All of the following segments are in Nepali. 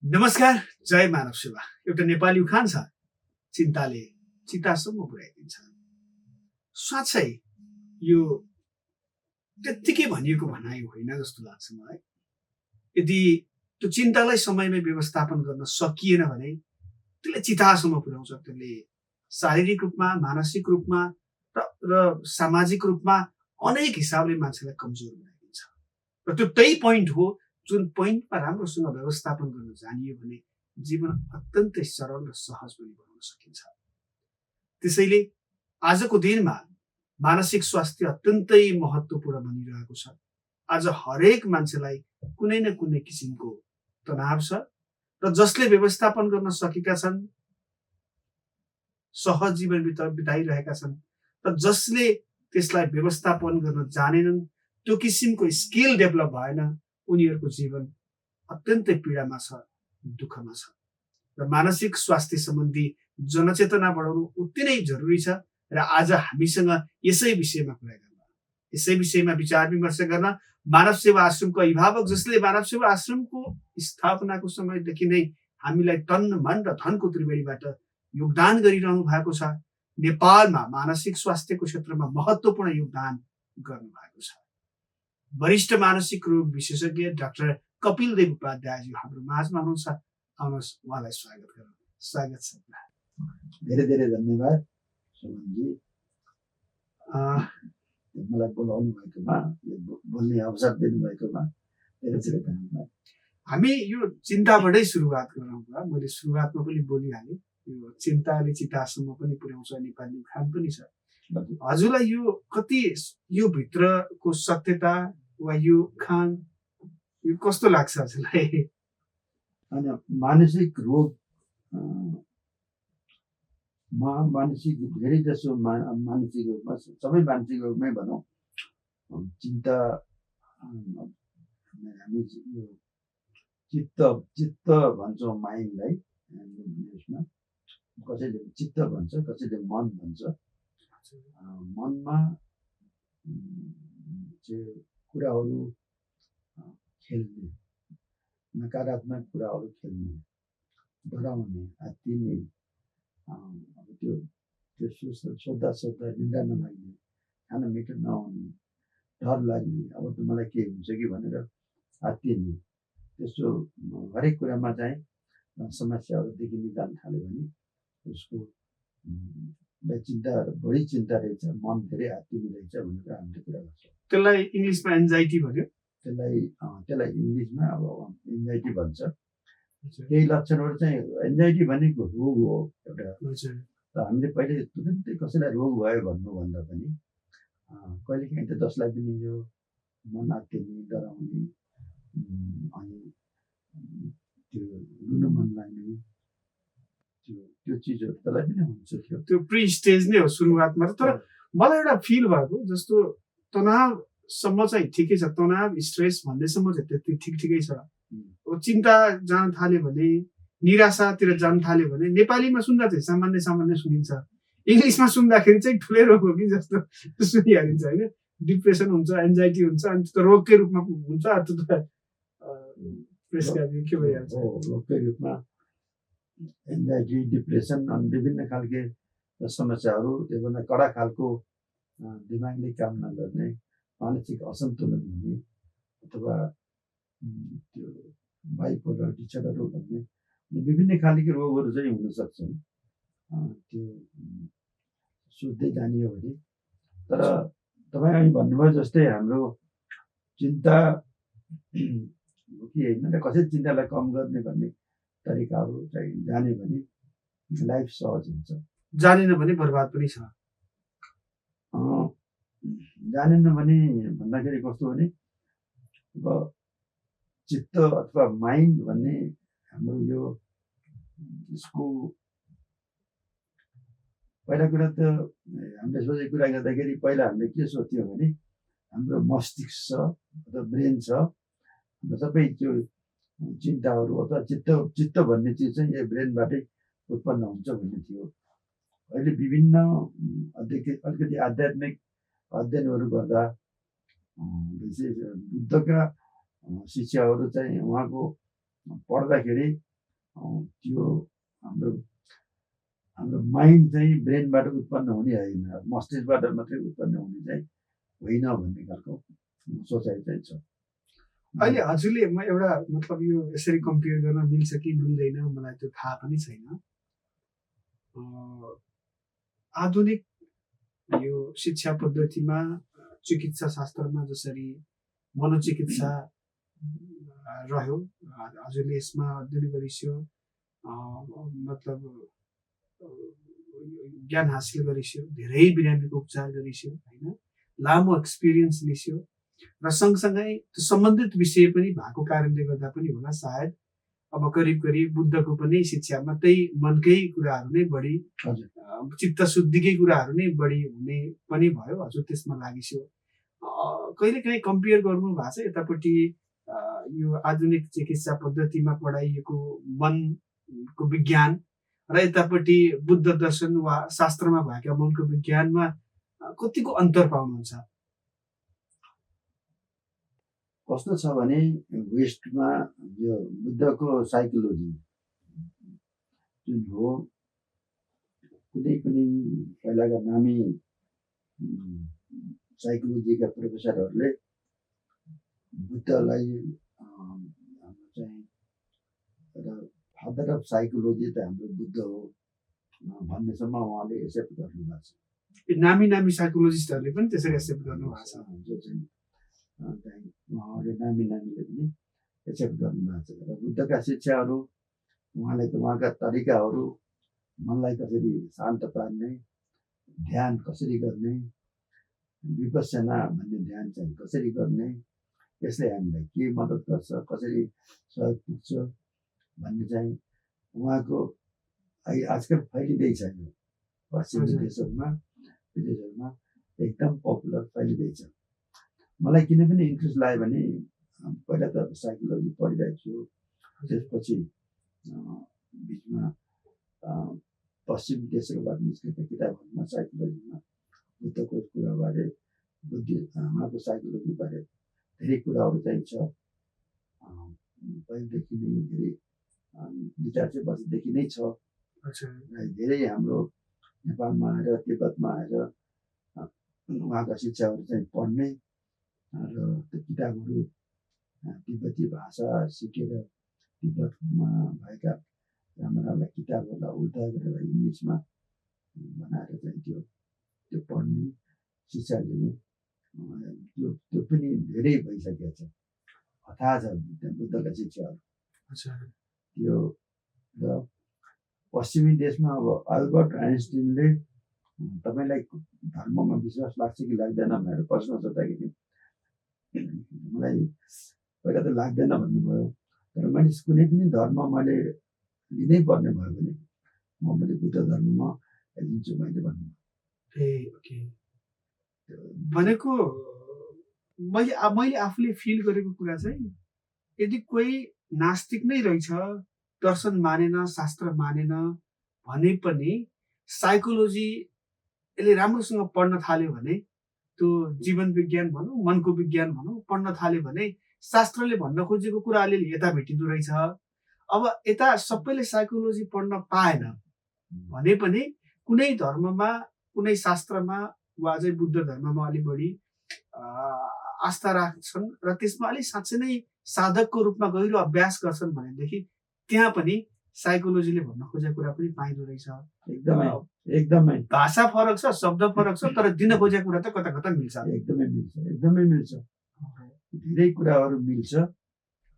नमस्कार, जय मानव सेवा। एउटा नेपाली उखान छ, चिन्ताले चितासम्म पुर्याइदिन्छ। साँच्चै यो त्यत्तिकै भनिएको भनाइ होइन जस्तो लाग्छ मलाई। यदि त्यो चिन्तालाई समयमै व्यवस्थापन गर्न सकिएन भने त्यसले चितासम्म पुर्याउँछ। त्यसले शारीरिक रूपमा, मानसिक रूपमा र सामाजिक रूपमा अनेक हिसाबले मान्छेलाई कमजोर बनाइदिन्छ। र त्यो त्यही पोइन्ट हो जुन पोइन्टमा राम्रोसँग व्यवस्थापन गर्न जानियो भने जीवन अत्यन्तै सरल र सहज पनि बनाउन सकिन्छ। त्यसैले आजको दिनमा मानसिक स्वास्थ्य अत्यन्तै महत्त्वपूर्ण बनिरहेको छ। आज हरेक मान्छेलाई कुनै न कुनै किसिमको तनाव छ र जसले व्यवस्थापन गर्न सकेका छन्, सहज जीवन बिताइरहेका छन्, र जसले त्यसलाई व्यवस्थापन गर्न जानेनन्, त्यो किसिमको स्किल डेभलप भएन, उनीहरूको जीवन अत्यन्तै पीडामा छ, दुःखमा छ। र मानसिक स्वास्थ्य सम्बन्धी जनचेतना बढाउनु उति नै जरुरी छ। र आज हामीसँग यसै विषयमा कुरा गर्न, यसै विषयमा विचार विमर्श गर्न मानव सेवा आश्रमको अभिभावक, जसले मानव सेवा आश्रमको स्थापनाको समयदेखि नै हामीलाई तन मन र धनको त्रिवेणीबाट योगदान गरिरहनु भएको छ, नेपालमा मानसिक स्वास्थ्यको क्षेत्रमा महत्त्वपूर्ण योगदान गर्नु भएको छ। वरिष्ठ मानसिक रोग विशेषज्ञ डाक्टर कपिल देव उपाध्यायजी हाम्रो माझमा हुनुहुन्छ। आउनुहोस्, उहाँलाई स्वागत गरौँ। स्वागत छ। धेरै धेरै धन्यवाद सुमनजी, मलाई बोलाउनु भएकोमा, बोल्ने अवसर दिनुभएकोमा धेरै धेरै धन्यवाद। हामी यो चिन्ताबाटै सुरुवात गरौँ। मैले सुरुवातमा पनि बोलिहालेँ, यो चिन्ताले चितासम्म पनि पुर्याउँछ, नेपाली उखान पनि छ। हजुरलाई यो कति, यो भित्रको सत्यता वा यो उखान यो कस्तो लाग्छ हजुरलाई? होइन, मानसिक रोग, मानसिक धेरै जसो मानसिक रोगमा, सबै मानसिक रोगमै भनौँ, चिन्ता, हामी यो चित्त भन्छौँ माइन्डलाई इङ्ग्लिसमा, कसैले चित्त भन्छ, कसैले मन भन्छ। मनमा चाहिँ कुराहरू खेल्ने, नकारात्मक कुराहरू खेल्ने, डराउने, आत्तिने, अब त्यो सोद्धा निन्द्रा नलाग्ने, खाना मिठो नआउने, डर लाग्ने, अब त मलाई के हुन्छ कि भनेर आत्तिने, त्यस्तो हरेक कुरामा चाहिँ समस्याहरू देखिन जान थाल्यो भने उसको चिन्ता, बढी चिन्ता रहेछ, मन धेरै आत्तिने रहेछ भनेर हामीले कुरा गर्छौँ। त्यसलाई इङ्ग्लिसमा एन्जाइटी भन्यो। त्यसलाई इङ्ग्लिसमा अब एन्जाइटी भन्छ। केही लक्षणहरू चाहिँ एन्जाइटी भनेको रोग हो एउटा। र हामीले पहिले तुरन्तै कसैलाई रोग भयो भन्नुभन्दा पनि कहिलेकाहीँ त जसलाई पनि यो मन आत्तिने, डराउने, अनि त्यो रुन मन लाग्ने, त्यो चिजहरू त्यसलाई पनि हुन्छ। त्यो प्री स्टेज नै हो सुरुवातमा। तर मलाई एउटा फिल भएको जस्तो तनावसम्म चाहिँ ठिकै छ, तनाव स्ट्रेस भन्दैसम्म चाहिँ त्यति ठिकै छ। चिन्ता जान थाल्यो भने, निराशातिर जान थाल्यो भने नेपालीमा सुन्दा चाहिँ सामान्य सुनिन्छ, इङ्ग्लिसमा सुन्दाखेरि चाहिँ ठुलै रोग हो कि जस्तो सुनिहालिन्छ होइन। डिप्रेसन हुन्छ, एन्जाइटी हुन्छ, अनि त्यो रोगकै रूपमा हुन्छ, त्यो त के भइहाल्छ। रोगकै रूपमा एन्जाइटी, डिप्रेसन, अनि विभिन्न खालके समस्याहरू, त्योभन्दा कडा खालको दिमागले काम नगर्ने, मानसिक असन्तुलन हुने, अथवा त्यो बाइपोलर डिसअर्डर भन्ने विभिन्न खालको रोगहरू चाहिँ हुन सक्छन् त्यो सोच्दै जानियो भने। तर तपाईँ अहिले भन्नुभयो जस्तै हाम्रो चिन्ता हो कि होइन र कसरी चिन्तालाई कम गर्ने भन्ने तरिकाहरू चाहिँ जान्यो भने लाइफ सहज हुन्छ। जानेन भने बर्बाद पनि छ। जानेन भने भन्दाखेरि कस्तो भने, अब चित्त अथवा माइन्ड भन्ने हाम्रो यो यसको पहिला कुरा त हामीले सोचेको कुरा गर्दाखेरि पहिला हामीले के सोच्थ्यौँ भने हाम्रो मस्तिष्क छ अथवा ब्रेन छ, सबै त्यो चिन्ताहरू अथवा चित्त भन्ने चिज चाहिँ यो ब्रेनबाटै उत्पन्न हुन्छ भन्ने थियो। अहिले विभिन्न अलिकति आध्यात्मिक अध्ययनहरू गर्दा बुद्धका शिष्यहरू चाहिँ उहाँको पढ्दाखेरि त्यो हाम्रो हाम्रो माइन्ड चाहिँ ब्रेनबाट उत्पन्न हुने होइन, मस्तिष्कबाट मात्रै उत्पन्न हुने चाहिँ होइन भन्ने खालको सोचाइ चाहिँ छ। अहिले हजुरले म एउटा मतलब यो यसरी कम्पेयर गर्न मिल्छ कि मिल्दैन मलाई त्यो थाहा पनि छैन। आधुनिक यो शिक्षा पद्धतिमा चिकित्सा शास्त्रमा जसरी मनोचिकित्सा रह्यो, हजुरले यसमा अध्ययन गरिस्यो, मतलब ज्ञान हासिल गरिस्यो, धेरै बिरामीको उपचार गरिस्यो होइन, लामो एक्सपिरियन्स लिस्यो र सँगसँगै त्यो सम्बन्धित विषय पनि भएको कारणले गर्दा पनि होला सायद अब करिब करिब बुद्धको पनि शिक्षामा त्यही मनकै कुराहरू नै बढी, चित्त शुद्धिकै कुराहरू नै बढी हुने पनि भयो। हजुर त्यसमा लागिस्यो। कहिले काहीँ कम्पेयर गर्नु भएको छ यतापट्टि यो आधुनिक चिकित्सा पद्धतिमा पढाइएको मनको विज्ञान र यतापट्टि बुद्ध दर्शन वा शास्त्रमा भएका मनको विज्ञानमा कतिको अन्तर पाउनुहुन्छ? कस्तो छ भने वेस्टमा यो बुद्धको साइकोलोजी जुन हो, कुनै कुनै पहिलाका नामी साइकोलोजीका प्रोफेसरहरूले बुद्धलाई हाम्रो चाहिँ फादर अफ साइकोलोजी त हाम्रो बुद्ध हो भन्नेसम्म उहाँले एक्सेप्ट गर्नुभएको छ। नामी नामी साइकोलोजिस्टहरूले पनि त्यसरी एक्सेप्ट गर्नुभएको छ। जो चाहिँ उहाँहरूले नामी नामीले पनि एक्सेप्ट गर्नुभएको छ। र बुद्धका शिक्षाहरू, उहाँका तरिकाहरू, मनलाई कसरी शान्त पार्ने, ध्यान कसरी गर्ने, विपश्यना भन्ने ध्यान चाहिँ कसरी गर्ने, यसले हामीलाई के मद्दत गर्छ, कसरी सहयोग पुग्छ भन्ने चाहिँ उहाँको आजकल फैलिँदैछ। यो पश्चिमी देशहरूमा, विदेशहरूमा एकदम पपुलर फैलिँदैछ। मलाई किन पनि इन्ट्रेस्ट लाग्यो भने पहिला त साइकोलोजी पढिरहेको छु, त्यसपछि बिचमा पश्चिमी देशहरूबाट निस्केका किताबहरूमा साइकोलोजीमा बुद्धको कुराबारे, उहाँको साइकोलोजीबारे धेरै कुराहरू चाहिँ छ। पहिलेदेखि नै धेरै विचार चाहिँ बसेदेखि नै छ। धेरै हाम्रो नेपालमा आएर, तिब्बतमा आएर उहाँका शिक्षाहरू चाहिँ पढ्ने र त्यो किताबहरू तिब्बती भाषा सिकेर तिब्बतमा भएका राम्रा राम्रा किताबहरूलाई उल्टा गरेर इङ्ग्लिसमा बनाएर चाहिँ त्यो पढ्ने, शिक्षा लिने, त्यो पनि धेरै भइसकेको छ। थाहा छ बुद्धका शिक्षाहरू त्यो। र पश्चिमी देशमा अब अल्बर्ट आइन्स्टाइनले तपाईँलाई धर्ममा विश्वास लाग्छ कि लाग्दैन भनेर प्रश्न सोद्धाखेरि मलाई पहिला त लाग्दैन भन्नुभयो। तर मैले कुनै पनि धर्म मैले लिनै पर्ने भयो भने म पनि बुद्ध धर्ममा लिन्छु मैले भन्नुभयो। भनेको मैले आफूले फिल गरेको कुरा चाहिँ यदि कोही नास्तिक नै रहेछ, दर्शन मानेन, शास्त्र मानेन भने पनि साइकोलोजी यसले राम्रोसँग पढ्न थाल्यो भने, त्यो जीवन विज्ञान भनौँ, मनको विज्ञान भनौँ, पढ्न थाल्यो भने शास्त्रले भन्न खोजेको कुरा अलिअलि यता भेटिँदो रहेछ। अब यता सबैले साइकोलोजी पढ्न पाएन भने पनि कुनै धर्ममा, कुनै शास्त्रमा वा अझै बुद्ध धर्ममा अलिक बढी आस्था राख्छन् र त्यसमा अलिक साँच्चै नै साधकको रूपमा गहिरो अभ्यास गर्छन् भनेदेखि त्यहाँ पनि साइकोलोजीले भन्न खोजेको कुरा पनि पाइँदो रहेछ। एकदमै भाषा फरक छ, शब्द फरक छ, तर दिन खोजेको कुरा त कता कता मिल्छ। एकदमै मिल्छ। धेरै कुराहरू मिल्छ।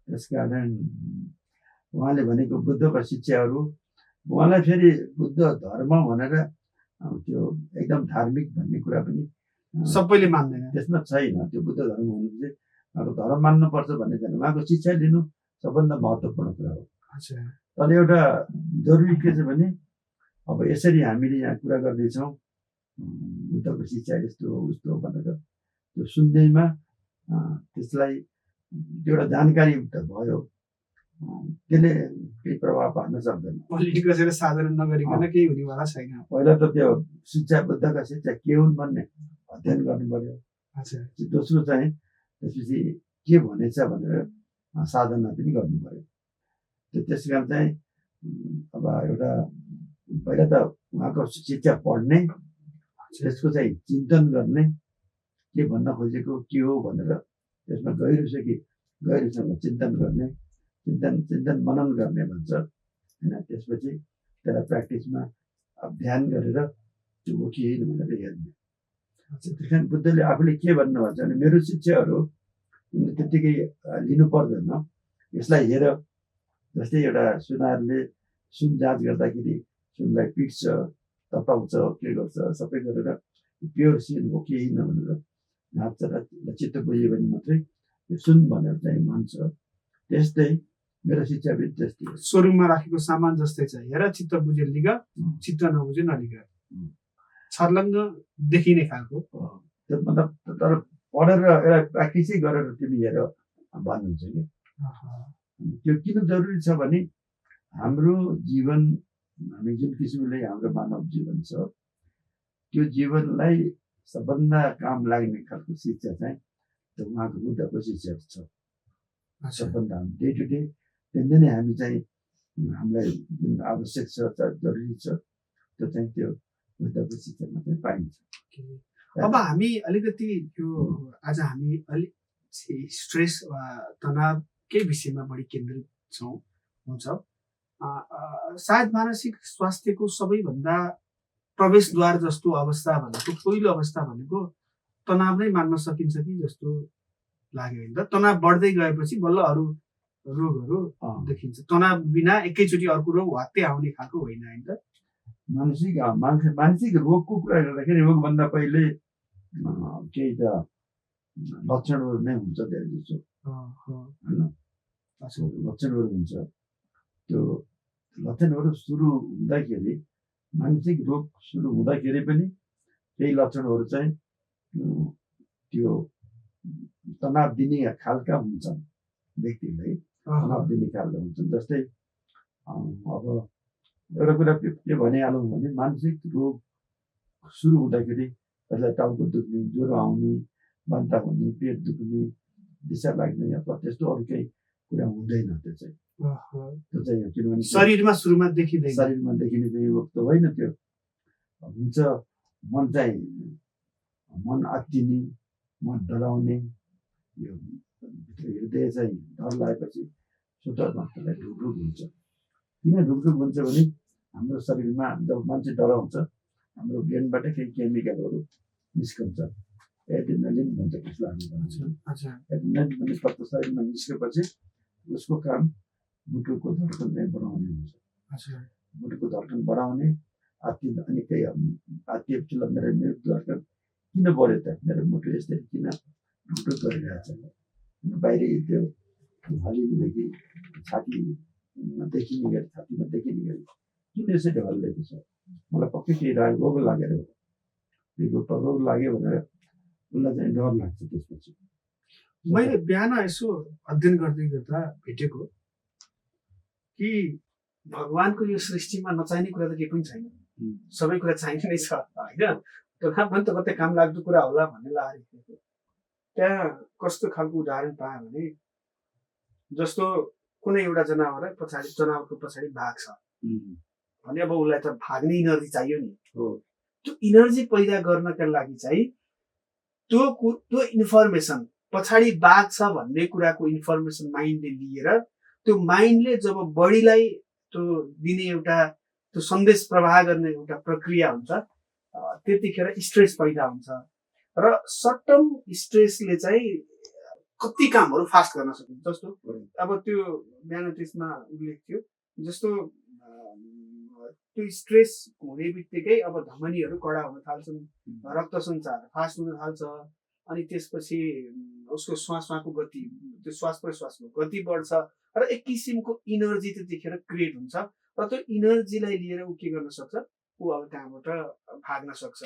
त्यसकारण उहाँले भनेको बुद्धका शिक्षाहरू, उहाँलाई फेरि बुद्ध धर्म भनेर त्यो एकदम धार्मिक भन्ने कुरा पनि सबैले मान्दैन, त्यसमा छैन। त्यो बुद्ध धर्म भनेपछि उहाँको धर्म मान्नुपर्छ भन्ने छैन। उहाँको शिक्षा लिनु सबभन्दा महत्त्वपूर्ण कुरा हो। तर एउटा जरुरी के छ भने अब यसरी हामीले यहाँ कुरा गर्दैछौँ बुद्धको शिक्षा यस्तो हो उस्तो भनेर त्यो सुन्दैमा त्यसलाई एउटा जानकारी त भयो, त्यसले केही प्रभाव पार्न सक्दैन। पलिटिक कसैले साधारण नगरिकन केही हुनेवाला छैन। पहिला त त्यो शिक्षा, बुद्धका शिक्षा के हुन् भन्ने अध्ययन गर्नु पर्यो। दोस्रो चाहिँ त्यसपछि के भनेछ भनेर साधना पनि गर्नु पर्यो। त्यस कारण चाहिँ अब एउटा पहिला त उहाँको शिक्षा पढ्ने, त्यसको चाहिँ चिन्तन गर्ने, के भन्न खोजेको के हो भनेर त्यसमा गहिरोसँग चिन्तन गर्ने, चिन्तन मनन गर्ने भन्छ होइन। त्यसपछि त्यसलाई प्र्याक्टिसमा ध्यान गरेर त्यो हो कि होइन भनेर हेर्ने। त्यस कारण बुद्धले आफूले के भन्नुभएको छ भने मेरो शिक्षाहरू तिमीले त्यत्तिकै लिनु पर्दैन, यसलाई हेर। जस्तै एउटा सुनारले सुन जाँच गर्दाखेरि सुनलाई पिट्छ, तताउँछ, के गर्छ, सबै गरेर प्योर सुन हो कि होइन भनेर जाँच्छ र चित्त बुझ्यो भने मात्रै यो सुन भनेर चाहिँ मान्छ। त्यस्तै मेरो शिक्षा पनि त्यस्तै हो। सोरुममा राखेको सामान जस्तै छ, हेर चित्त बुझ्यो लिग, चित्त नबुझ्यो नलिग, छर्लङ्ग देखिने खालको। त्यो मतलब तर पढेर एउटा प्र्याक्टिसै गरेर तिमी हेर भन्नुहुन्छ कि। त्यो किन जरुरी छ भने हाम्रो जीवन, हामी जुन किसिमले हाम्रो मानव जीवन छ त्यो जीवनलाई सबभन्दा काम लाग्ने खालको शिक्षा चाहिँ त्यो उहाँको बुद्धको शिक्षा छ। सबभन्दा डे टु डे त्यहाँदेखि नै हामी चाहिँ हामीलाई जुन आवश्यक छ, जरुरी छ, त्यो चाहिँ त्यो बुद्धको शिक्षामा चाहिँ पाइन्छ। अब हामी अलिकति यो आज हामी अलिक स्ट्रेस वा तनावकै विषयमा बढी केन्द्रित हुन्छ। सायद मानसिक स्वास्थ्यको सबैभन्दा प्रवेशद्वार जस्तो अवस्था भनेको, पहिलो अवस्था भनेको तनाव नै मान्न सकिन्छ कि जस्तो लाग्यो होइन त। तनाव बढ्दै गएपछि बल्ल अरू रोगहरू देखिन्छ। तनाव बिना एकैचोटि अर्को रोग हत्ते आउने खालको होइन होइन त। मानसिक रोगको कुरा गर्दाखेरि रोगभन्दा पहिले केही त लक्षणहरू नै हुन्छ धेरै जसो होइन। लक्षणहरू हुन्छ। त्यो लक्षणहरू सुरु हुँदाखेरि, मानसिक रोग सुरु हुँदाखेरि पनि केही लक्षणहरू चाहिँ त्यो तनाव दिने खालका हुन्छन्, व्यक्तिलाई तनाव दिने खालका हुन्छन्। जस्तै अब एउटा कुरा के भनिहालौँ भने मानसिक रोग सुरु हुँदाखेरि त्यसलाई टाउको दुख्ने, ज्वरो आउने, बान्ता हुने, पेट दुख्ने, दिशा लाग्ने अथवा त्यस्तो अरू केही कुरा हुँदैन। त्यो चाहिँ किनभने शरीरमा सुरुमा देखिँदैन, शरीरमा देखिने चाहिँ रोग त होइन। त्यो हुन्छ मन आत्तिने, मन डराउने, यो हृदय चाहिँ डर लागेपछि सुतरमा त्यसलाई ढुकढुक हुन्छ। किन ढुकढुक हुन्छ भने हाम्रो शरीरमा जब मान्छे डराउँछ हाम्रो ब्रेनबाट केही केमिकलहरू निस्कन्छ, एड्रिनलिन भन्छ त्यसलाई हामी भन्छौँ। एड्रिनलिन भन्ने तत्त्व शरीरमा निस्केपछि उसको काम मुटुको धड्कन चाहिँ बढाउने हुन्छ। मुटुको धड्कन बढाउने, अनि केही आत्तिएपछि मेरो धड्कन किन बढ्यो त, मेरो मुटु यसरी किन ढुकढुक गरिरहेछ, बाहिर त्यो हल्लिँदैदेखि छातीमा देखिने गरी किन यसरी हल्लिएको छ, मलाई पक्कै केही रोग लागेर हो। रोग लाग्यो भनेर उसलाई चाहिँ डर लाग्छ। त्यसपछि मैले बिहान यसो अध्ययन गर्दै गर्दा भेटेको कि भगवानको यो सृष्टिमा नचाहिने कुरा त केही पनि छैन, सबै कुरा चाहिने नै छ होइन। तथा पनि त कतै काम लाग्दो कुरा होला भन्ने लागेको। त्यहाँ कस्तो खालको उदाहरण पाएँ भने जस्तो कुनै एउटा जनावरको पछाडि भाग छ भने अब उसलाई त भाग्ने इनर्जी चाहियो नि। त्यो इनर्जी पैदा गर्नका लागि चाहिँ त्यो इन्फर्मेसन पछाडि बाघ छ भन्ने कुराको इन्फर्मेसन माइन्डले लिएर त्यो माइन्डले जब बडीलाई त्यो दिने एउटा त्यो सन्देश प्रवाह गर्ने एउटा प्रक्रिया हुन्छ, त्यतिखेर स्ट्रेस पैदा हुन्छ। र सर्ट टर्म स्ट्रेसले चाहिँ कति कामहरू फास्ट गर्न सकिन्छ। जस्तो अब त्यो बिहान त्यसमा उल्लेख थियो, जस्तो त्यो स्ट्रेस हुने बित्तिकै अब धमनीहरू कडा हुन थाल्छन्, रक्त सञ्चार फास्ट हुन थाल्छ, अनि त्यसपछि उसको श्वासको गति, त्यो श्वास प्रश्वासको गति बढ्छ र एक किसिमको इनर्जी त्यतिखेर क्रिएट हुन्छ। र त्यो इनर्जीलाई लिएर ऊ के गर्न सक्छ, ऊ अब त्यहाँबाट भाग्न सक्छ।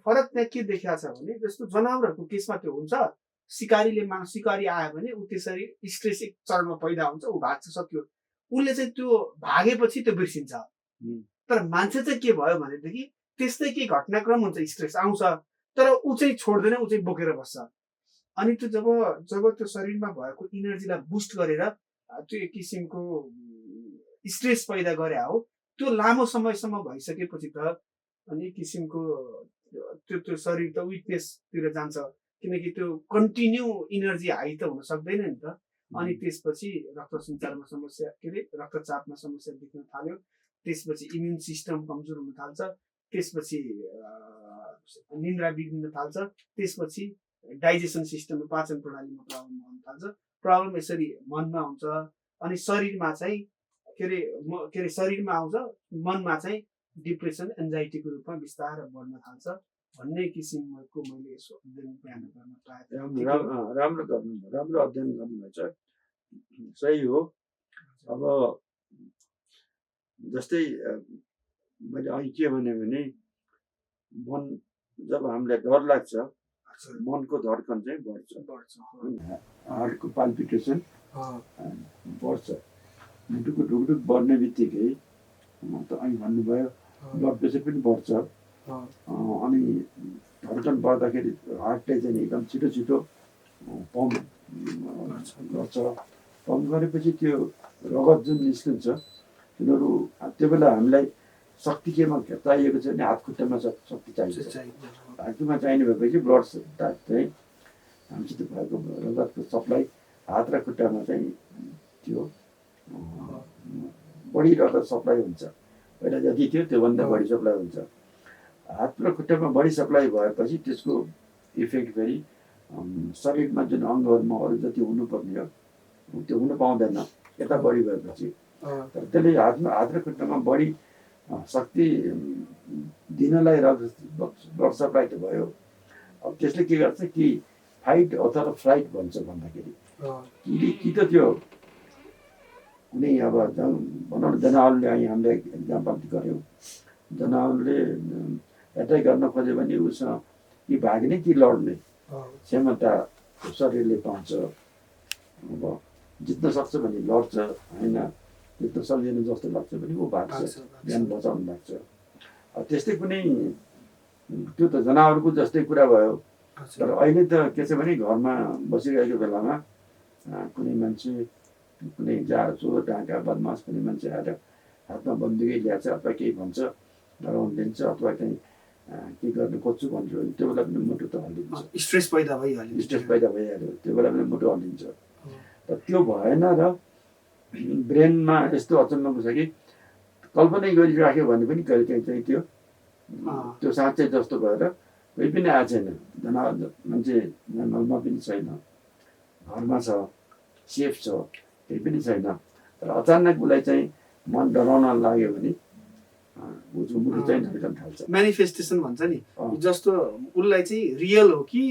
फरक त्यहाँ के देखिएको छ भने जस्तो जनावरहरूको केसमा त्यो हुन्छ, शिकारी आयो भने ऊ त्यसरी स्ट्रेस एक चरणमा पैदा हुन्छ, ऊ भाग्छ, सक्यो। उसले चाहिँ त्यो भागेपछि त्यो बिर्सिन्छ। तर मान्छे चाहिँ के भयो भनेदेखि त्यस्तै केही घटनाक्रम हुन्छ, स्ट्रेस आउँछ तर ऊ चाहिँ छोड्दैन, ऊ चाहिँ बोकेर बस्छ। अनि त्यो जब त्यो शरीरमा भएको इनर्जीलाई बुस्ट गरेर त्यो एक किसिमको स्ट्रेस पैदा गरे हो त्यो लामो समयसम्म भइसकेपछि त अनि किसिमको त्यो शरीर त विकनेसतिर जान्छ किनकि त्यो कन्टिन्यू इनर्जी हाई त हुन सक्दैन नि त अनि त्यसपछि रक्त सञ्चारमा समस्या के अरे रक्तचापमा समस्या देख्न थाल्यो त्यसपछि इम्युन सिस्टम कमजोर हुन थाल्छ त्यसपछि निन्द्रा बिग्रिन थाल्छ त्यसपछि डाइजेसन सिस्टम पाचन प्रणालीमा प्रब्लम हुन थाल्छ प्रब्लम यसरी मनमा हुन्छ अनि शरीरमा चाहिँ के अरे शरीरमा आउँछ मनमा चाहिँ डिप्रेसन एन्जाइटीको रूपमा बिस्तारै बढ्न थाल्छ भन्ने किसिमको मैले यसो अध्ययन बिहान गर्न पाएँ राम्रो अध्ययन गर्नुभएछ सही हो अब जस्तै मैले अघि के भने मन जब हामीलाई डर लाग्छ मनको धड्कन चाहिँ बढ्छ हार्टको पाल्पिटेसन बढ्छ मुटुको ढुकढुक बढ्ने बित्तिकै त अहिले भन्नुभयो ब्लड प्रेसर पनि बढ्छ अनि धड्कन बढ्दाखेरि हार्टले चाहिँ एकदम छिटो छिटो पम्प गर्छ पम्प गरेपछि त्यो रगत जुन निस्किन्छ तिनीहरू त्यो बेला हामीलाई शक्ति केमा चाहिएको छ भने हात खुट्टामा शक्ति चाहिन्छ हातमा चाहिने भएपछि ब्लड चाहिँ हामीसित भएको रगतको सप्लाई हात र खुट्टामा चाहिँ त्यो बढी रगत सप्लाई हुन्छ पहिला जति थियो त्योभन्दा बढी सप्लाई हुन्छ हात र खुट्टामा बढी सप्लाई भएपछि त्यसको इफेक्ट फेरि शरीरमा जुन अङ्गहरूमा अरू जति हुनुपर्ने हो त्यो हुन पाउँदैन यता बढी भएपछि तर त्यसले हात र खुट्टामा बढी शक्ति दिनलाई ब्लड सप्लाई त भयो अब त्यसले के गर्छ कि फाइट अथवा फ्लाइट भन्छ भन्दाखेरि कि त त्यो कुनै अब भनौँ न जनावरले अहिले हामीले एक्जाम्पल गऱ्यौँ जनावरले एट्याक गर्न खोज्यो भने उसँग कि भाग्ने कि लड्ने क्षमता शरीरले पाउँछ अब जित्न सक्छ भने लड्छ होइन जित्न सक्दैन जस्तो लाग्छ भने ऊ भाग्छ ज्यान बचाउनु लाग्छ त्यस्तै कुनै त्यो त जनावरको जस्तै कुरा भयो तर अहिले त के छ भने घरमा बसिरहेको बेलामा कुनै मान्छे कुनै चोर ढाका बदमास कुनै मान्छे आएर हातमा बन्दुकै ल्याएको छ अथवा केही भन्छ डराउनु दिन्छ अथवा चाहिँ के गर्नु खोज्छु भन्छ त्यो बेला पनि मुटु त हल्लिन्छ स्ट्रेस पैदा भइहाल्यो त्यो बेला पनि मुटु हल्लिन्छ र त्यो भएन र ब्रेनमा यस्तो अचम्मको छ कि कल्पना गरिराख्यो भने पनि कहिले काहीँ चाहिँ त्यो साँच्चै जस्तो भएर कोही पनि आएको छैन मान्छे जङ्गलमा पनि छैन घरमा छ सेफ छ केही पनि छैन तर अचानक उसलाई चाहिँ मन डराउन लाग्यो भने मुटु चाहिँ धड्कन थाल्छ म्यानिफेस्टेसन भन्छ नि जस्तो उसलाई चाहिँ रियल हो कि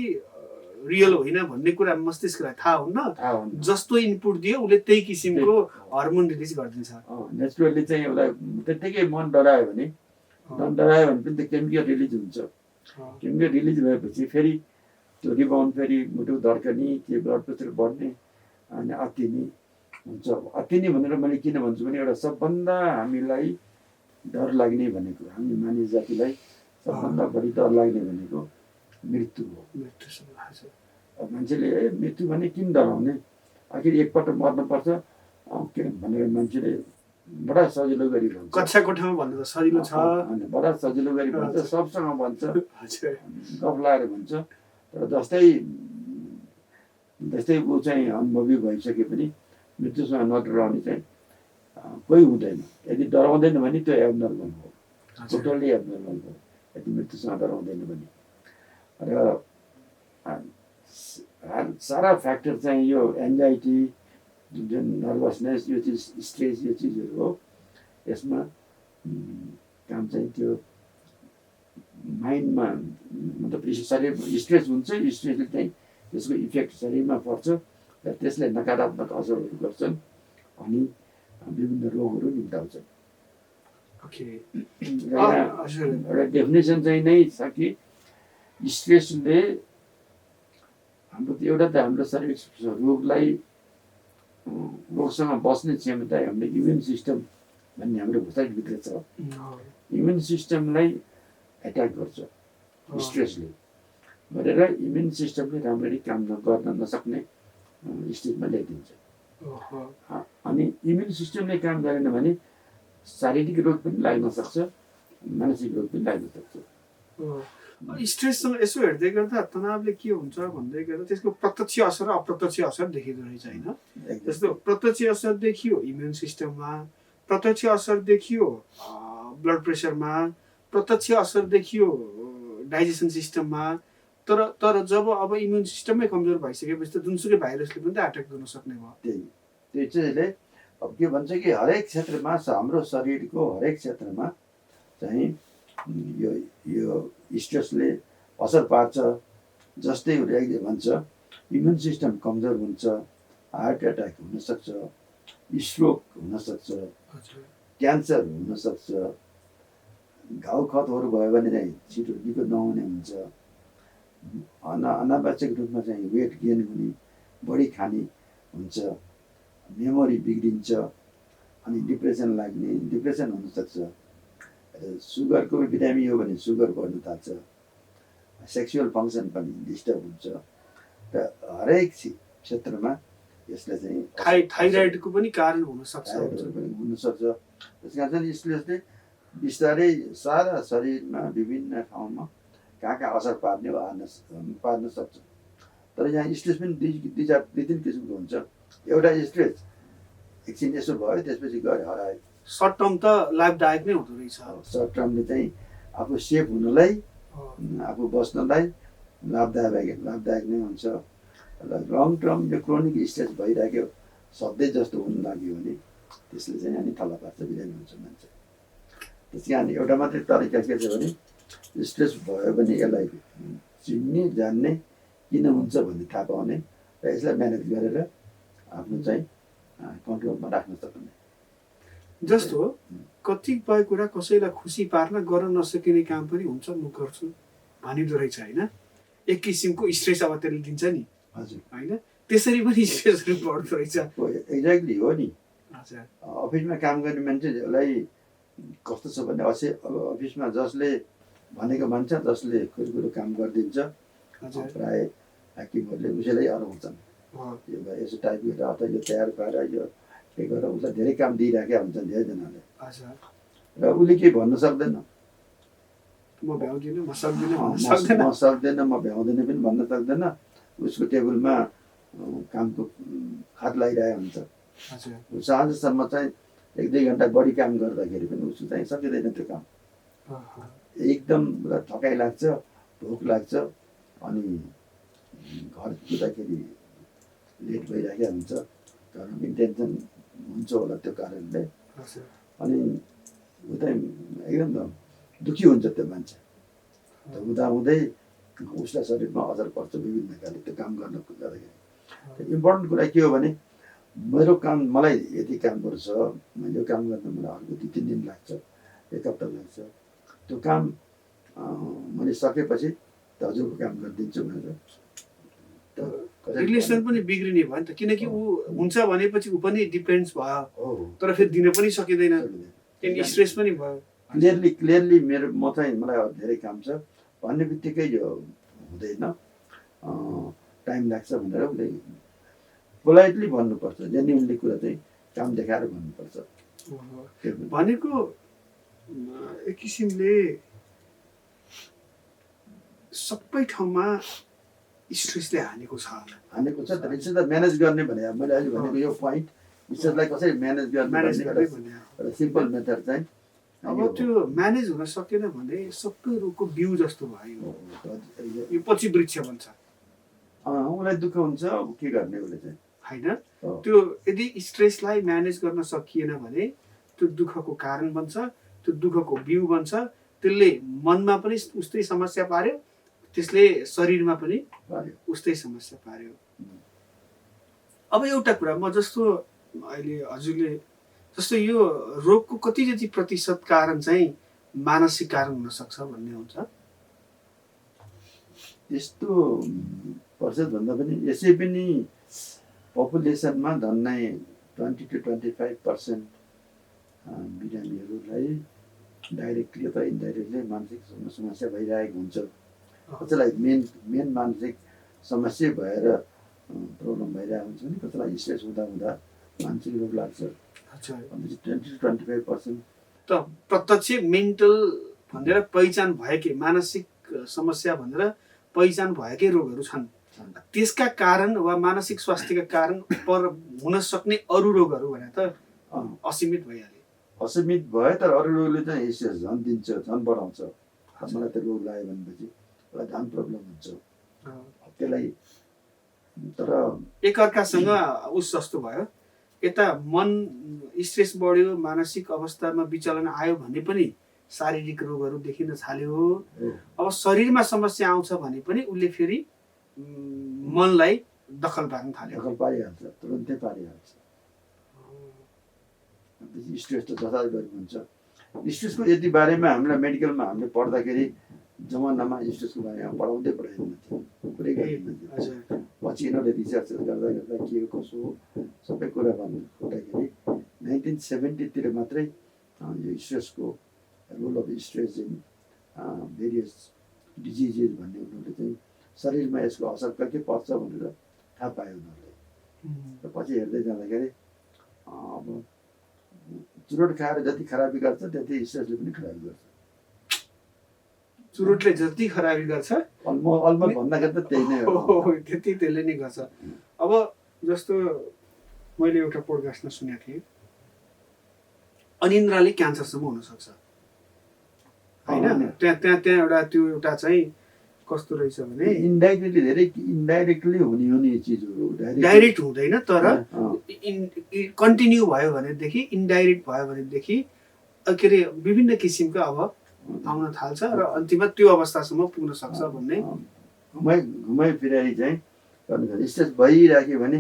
रियल होइन भन्ने कुरा मस्तिष्कलाई थाहा हुन्न जस्तो इनपुट दियो उसले त्यही किसिमको हर्मोन रिलिज गरिदिन्छ नेचुरली चाहिँ उसलाई त्यत्तिकै मन डरायो भने पनि त केमिकल रिलिज हुन्छ केमिकल रिलिज भएपछि फेरि त्यो रिबाउन्ड फेरि मुटु धड्कने त्यो ब्लड प्रेसर बढ्ने अनि अत्तिनी हुन्छ अत्तिनी भनेर मैले किन भन्छु भने एउटा सबभन्दा हामीलाई डर लाग्ने भनेको हामी मानिस जातिलाई सबभन्दा बढी डर लाग्ने भनेको मृत्यु हो मान्छेले मृत्यु भने किन डराउने आखिर एकपल्ट मर्नुपर्छ भनेर मान्छेले बडा सजिलो गरी भन्छ कक्षा कोठामा भन्नु त सजिलो छ बडा सजिलो गरी भन्छ सबसँग भन्छ गफ लाएर भन्छ तर जस्तै ऊ चाहिँ अनुभवी भइसके पनि मृत्युसँग नडराउने चाहिँ कोही हुँदैन यदि डराउँदैन भने त्यो एबनर्मल हो टोटल्ली एबनर्मल हो यदि मृत्युसँग डराउँदैन भने र सारा फ्याक्टर चाहिँ यो एन्जाइटी जुन नर्भसनेस यो चिज स्ट्रेस यो चिजहरू हो यसमा काम चाहिँ त्यो माइन्डमा मतलब शरीर स्ट्रेस हुन्छ स्ट्रेसले चाहिँ त्यसको इफेक्ट शरीरमा पर्छ र त्यसले नकारात्मक असरहरू गर्छन् अनि विभिन्न रोगहरू निम्ताउँछन् एउटा डेफिनेसन चाहिँ नै छ कि स्ट्रेसले हाम्रो एउटा त हाम्रो शरीर रोगसँग बस्ने क्षमता हाम्रो इम्युन सिस्टम भन्ने हाम्रो शरीरभित्र छ इम्युन सिस्टमलाई एट्याक गर्छ स्ट्रेसले गरेर इम्युन सिस्टमले राम्ररी काम गर्न नसक्ने स्टेजमा ल्याइदिन्छ ओहो। अनि इम्युन सिस्टमले काम गरेन भने शारीरिक रोग पनि लाग्न सक्छ, मानसिक रोग पनि लाग्न सक्छ। स्ट्रेससँग यसो हेर्दै गर्दा तनावले के हुन्छ भन्दै गर्दा त्यसको प्रत्यक्ष असर र अप्रत्यक्ष असर देखिँदो रहेछ होइन। जस्तो प्रत्यक्ष असर देखियो इम्युन सिस्टममा, प्रत्यक्ष असर देखियो ब्लड प्रेसरमा, प्रत्यक्ष असर देखियो डाइजेसन सिस्टममा। तर जब अब इम्युन सिस्टमै कमजोर भइसकेपछि त जुनसुकै भाइरसले पनि त एट्याक गर्न सक्ने भयो। त्यो चाहिँले अब के भन्छ कि हरेक क्षेत्रमा हाम्रो शरीरको हरेक क्षेत्रमा चाहिँ यो स्ट्रेसले असर पार्छ। जस्तै उसले भन्छ इम्युन सिस्टम कमजोर हुन्छ, हार्ट एट्याक हुनसक्छ, स्ट्रोक हुनसक्छ, क्यान्सर हुनसक्छ, घाउ खतहरू भयो भने चाहिँ छिटो निको नहुने हुन्छ, अनावश्यक रूपमा चाहिँ वेट गेन हुने, बढी खाने हुन्छ, मेमोरी बिग्रिन्छ, अनि डिप्रेसन हुनसक्छ। सुगरको बिरामी हो भने सुगर बढ्न थाल्छ, सेक्सुअल फङ्सन पनि डिस्टर्ब हुन्छ। र हरेक क्षेत्रमा यसले चाहिँ थाइरोइडको पनि कारण हुनसक्छ। त्यस कारण स्ट्रेसले बिस्तारै सारा शरीरमा विभिन्न ठाउँमा कहाँ असर पार्न सक्छ। तर यहाँ स्ट्रेस पनि दुई तिन किसिमको हुन्छ। एउटा स्ट्रेस एकछिन यसो भयो त्यसपछि गएर हरायो। सर्ट टर्म त लाभदायक नै हुँदो रहेछ। सर्ट टर्मले चाहिँ आफू सेफ हुनलाई, आफू बस्नलाई लाभदायक नै हुन्छ। र लङ टर्म यो क्रोनिक स्ट्रेस भइराख्यो, सधैँ जस्तो हुन लाग्यो भने त्यसले चाहिँ अनि थला पार्छ, बिरामी हुन्छ मान्छे। त्यस कारण एउटा मात्रै तरिका के छ भने स्ट्रेस भयो भने यसलाई चिन्ने, जान्ने, किन हुन्छ भन्ने थाहा पाउने र यसलाई म्यानेज गरेर आफ्नो चाहिँ कन्ट्रोलमा राख्न सक्ने। जस्तो कतिपय कुरा कसैलाई खुसी पार्न गर्न नसकिने काम पनि हुन्छ, म गर्छु भनिदो रहेछ होइन। एक किसिमको स्ट्रेस अब त्यसले दिन्छ नि। हजुर, होइन त्यसरी पनि स्ट्रेसहरू बढ्दो रहेछ। एक्ज्याक्टली हो नि। हजुर, अफिसमा काम गर्ने मान्छेलाई कस्तो छ भने अफिसमा जसले भनेको मान्छ, जसले कुरो काम गरिदिन्छ, प्राय हाकिमहरूले उसैलाई अराउँछन्। यो यसो टाइप गरेर अथवा यो तयार पारेर यो के गरेर उसलाई धेरै काम दिइराखेका हुन्छन् धेरैजनाले। र उसले केही भन्न सक्दैन, म भ्याउँदिनँ, म सक्दिनँ, म भ्याउँदिनँ पनि भन्न सक्दैन। उसको टेबलमा कामको खात लगाइरहेको हुन्छ। साँझसम्म चाहिँ 1-2 घन्टा बढी काम गर्दाखेरि पनि उसको चाहिँ सकिँदैन त्यो काम। एकदम थकाइ लाग्छ, भोक लाग्छ, अनि घर पुग्दाखेरि लेट भइरहेको हुन्छ। कारण टेन्सन हुन्छ होला त्यो कारणले। अनि उतै एकदम दुःखी हुन्छ त्यो मान्छे। हुँदाहुँदै उसलाई शरीरमा असर पर्छ विभिन्न खाले त्यो काम गर्न जाँदाखेरि। इम्पोर्टेन्ट कुरा के हो भने मेरो काम, मलाई यति काम गर्छ, मैले यो काम गर्न मलाई अर्को 2-3 दिन लाग्छ, 1 हप्ता लाग्छ। त्यो काम मैले सकेपछि हजुरको काम गरिदिन्छु भनेर। रिलेसन पनि बिग्रिने भयो नि त, किनकि ऊ हुन्छ भनेपछि ऊ पनि डिपेन्ड्स भयो, तर फेरि दिन पनि सकिँदैन, त्यहाँदेखि स्ट्रेस पनि भयो। क्लियरली मलाई धेरै काम छ भन्ने बित्तिकै यो हुँदैन, टाइम लाग्छ भनेर उसले पोलाइटली भन्नुपर्छ। जेन्युनली कुरा चाहिँ काम देखाएर भन्नुपर्छ। भनेको एक किसिमले सबै ठाउँमा स्ट्रेसले हानेको छ। तर यसलाई म्यानेज गर्ने भने मैले अहिले भनेको यो पोइन्ट, स्ट्रेसलाई कसरी म्यानेज गर्ने एउटा सिम्पल मेथड चाहिँ अब त्यो म्यानेज हुन सकेन भने सबै रोगको बिउ जस्तो भयो, यो पछि वृक्ष बन्छ। उसलाई दुःख हुन्छ, के गर्ने उसले चाहिँ होइन। त्यो यदि स्ट्रेसलाई म्यानेज गर्न सकिएन भने त्यो दुःखको कारण बन्छ, त्यो दुःखको बिउ बन्छ। त्यसले मनमा पनि उस्तै समस्या पार्यो, त्यसले शरीरमा पनि उस्तै समस्या पार्यो। अब एउटा कुरा म जस्तो अहिले हजुरले जस्तो यो रोगको कति जति प्रतिशत कारण चाहिँ मानसिक कारण हुन सक्छ भन्ने हुन्छ? त्यस्तो प्रतिशत भन्दा पनि यसै पनि पपुलेसनमा झन्डै 20 to 25% बिरामीहरूलाई डाइरेक्टली अथवा इन्डाइरेक्टली मानसिक समस्या भइरहेको हुन्छ। कसैलाई मेन मानसिक समस्या भएर प्रब्लम भइरहेको हुन्छ भने कसैलाई स्ट्रेस हुँदा मानसिक रोग लाग्छ अच्छा 20 to 25%। त प्रत्यक्ष मेन्टल भनेर पहिचान भएकै मानसिक समस्या भनेर पहिचान भएकै रोगहरू छन्। त्यसका कारण वा मानसिक स्वास्थ्यका कारण पर हुन सक्ने अरू रोगहरू भने त असीमित भइहाल्यो। असीमित भयो तर अरू रोगले चाहिँ एसियस झन् दिन्छ, झन् बढाउँछ। मलाई त रोग लाग्यो भनेपछि मलाई झन् प्रब्लम हुन्छ त्यसलाई। तर एकअर्कासँग उस जस्तो भयो, यता मन स्ट्रेस बढ्यो, मानसिक अवस्थामा विचलन आयो भने पनि शारीरिक रोगहरू देखिन थाल्यो। अब शरीरमा समस्या आउँछ भने पनि उसले फेरि मनलाई दखल पार्न थाल्यो। दखल पारिहाल्छ, तुरुन्तै पारिहाल्छ। स्ट्रेस त जसरी गरी हुन्छ। स्ट्रेसको यति बारेमा हामीलाई मेडिकलमा हामीले पढ्दाखेरि जमानामा स्ट्रेसको बारेमा पढाउँदैन थियो, कुरै गरिँदैन थियो। पछि यिनीहरूले रिसर्च गर्दा गर्दा के कसो सबै कुरा भन्दाखेरि 1970 मात्रै यो स्ट्रेसको role of stress in various diseases भन्ने उनीहरूले चाहिँ शरीरमा यसको असर के पर्छ भनेर थाहा पायो उनीहरूले। र पछि हेर्दै जाँदाखेरि अब चुरोट खाएर जति खराबी गर्छ त्यति स्ट्रेसले पनि खराबी गर्छ। चुरोटले जति खराबी गर्छ अलमोस्ट भन्दाखेरि त त्यही नै हो, त्यति त्यसले नै गर्छ। अब जस्तो मैले एउटा पोडकास्टमा सुनेको थिएँ, अनिन्द्राले क्यान्सरसम्म हुनसक्छ होइन। त्यहाँ एउटा त्यो एउटा चाहिँ कस्तो रहेछ भने इन्डाइरेक्टली धेरै इन्डाइरेक्टली हुने चिजहरू डाइरेक्ट हुँदैन, तर कन्टिन्यू भयो भनेदेखि इन्डाइरेक्ट भयो भनेदेखि के अरे विभिन्न किसिमका अब आउन थाल्छ र अन्तिममा त्यो अवस्थासम्म पुग्न सक्छ भन्ने। घुमाइ फिराइ चाहिँ गर्नु स्ट्रेस भइराख्यो भने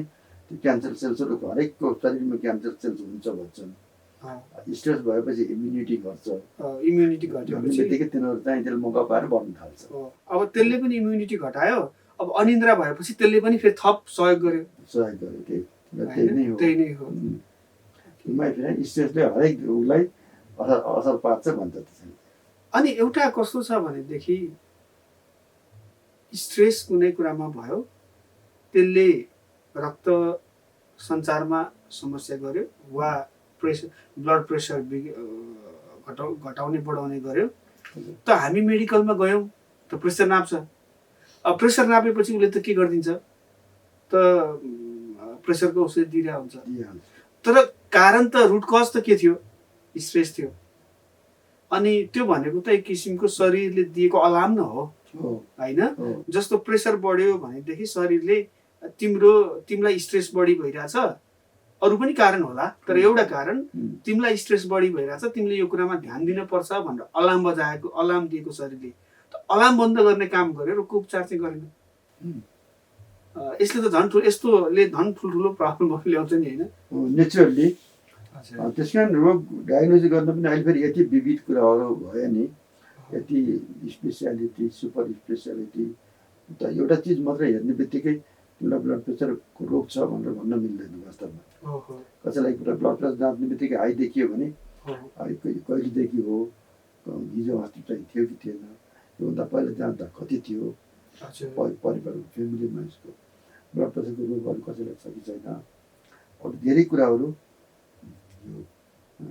त्यो क्यान्सर सेल्सहरू हरेकको शरीरमा क्यान्सर सेल्स हुन्छ भन्छन्। स्ट्रेस भएपछि इम्युनिटी घट्छ, इम्युनिटी घट्योपछि तिनीहरू चाहिँ त्यसले मौका पाएर बढ्न थाल्छ। अब त्यसले पनि इम्युनिटी घटायो, अब अनिन्द्रा भएपछि त्यसले पनि फेरि थप सहयोग गर्यो। त्यही नै हो। घुमाइ फिराइ स्ट्रेसले हरेक उसलाई असर पार्छ भन्छ। अनि एउटा कस्तो छ भनेदेखि स्ट्रेस कुनै कुरामा भयो त्यसले रक्त सञ्चारमा समस्या गर्यो वा प्रेसर ब्लड प्रेसर घटाउने बढाउने गर्यो। त हामी मेडिकलमा गयौँ त प्रेसर नाप्छ। अब प्रेसर नापेपछि उसले त के गरिदिन्छ त प्रेसरको औषधि दिइरहेको हुन्छ। तर कारण त रुट कज त के थियो? स्ट्रेस थियो। अनि त्यो भनेको त एक किसिमको शरीरले दिएको अलार्म न हो होइन। जस्तो प्रेसर बढ्यो भनेदेखि शरीरले तिमीलाई स्ट्रेस बढी भइरहेछ, अरू पनि कारण होला तर एउटा कारण तिमीलाई स्ट्रेस बढी भइरहेछ, तिमीले यो कुरामा ध्यान दिनुपर्छ भनेर अलार्म दिएको शरीरले त अलार्म बन्द गर्ने काम गर्यो, रोगको उपचार चाहिँ गरेन। यसले त झन् यस्तोले झन् ठुल्ठुलो प्रब्लमहरू ल्याउँछ नि होइन नेचुरली। त्यस कारण रोग डायग्नोसिस गर्न पनि अहिले फेरि यति विविध कुराहरू भयो नि, यति स्पेसियालिटी सुपर स्पेसियालिटी। त एउटा चिज मात्रै हेर्ने बित्तिकै तिमीलाई ब्लड प्रेसरको रोग छ भनेर भन्न मिल्दैन वास्तवमा। कसैलाई ब्लड प्रेसर जाँच्ने बित्तिकै हाई देखियो भने कहिलेदेखि हो, हिजो अस्ति चाहिँ थियो कि थिएन, योभन्दा पहिला जाँच्दा कति थियो, परिवारको फ्यामिलीमा यसको ब्लड प्रेसरको रोगहरू कसैलाई छ कि छैन, अरू धेरै कुराहरू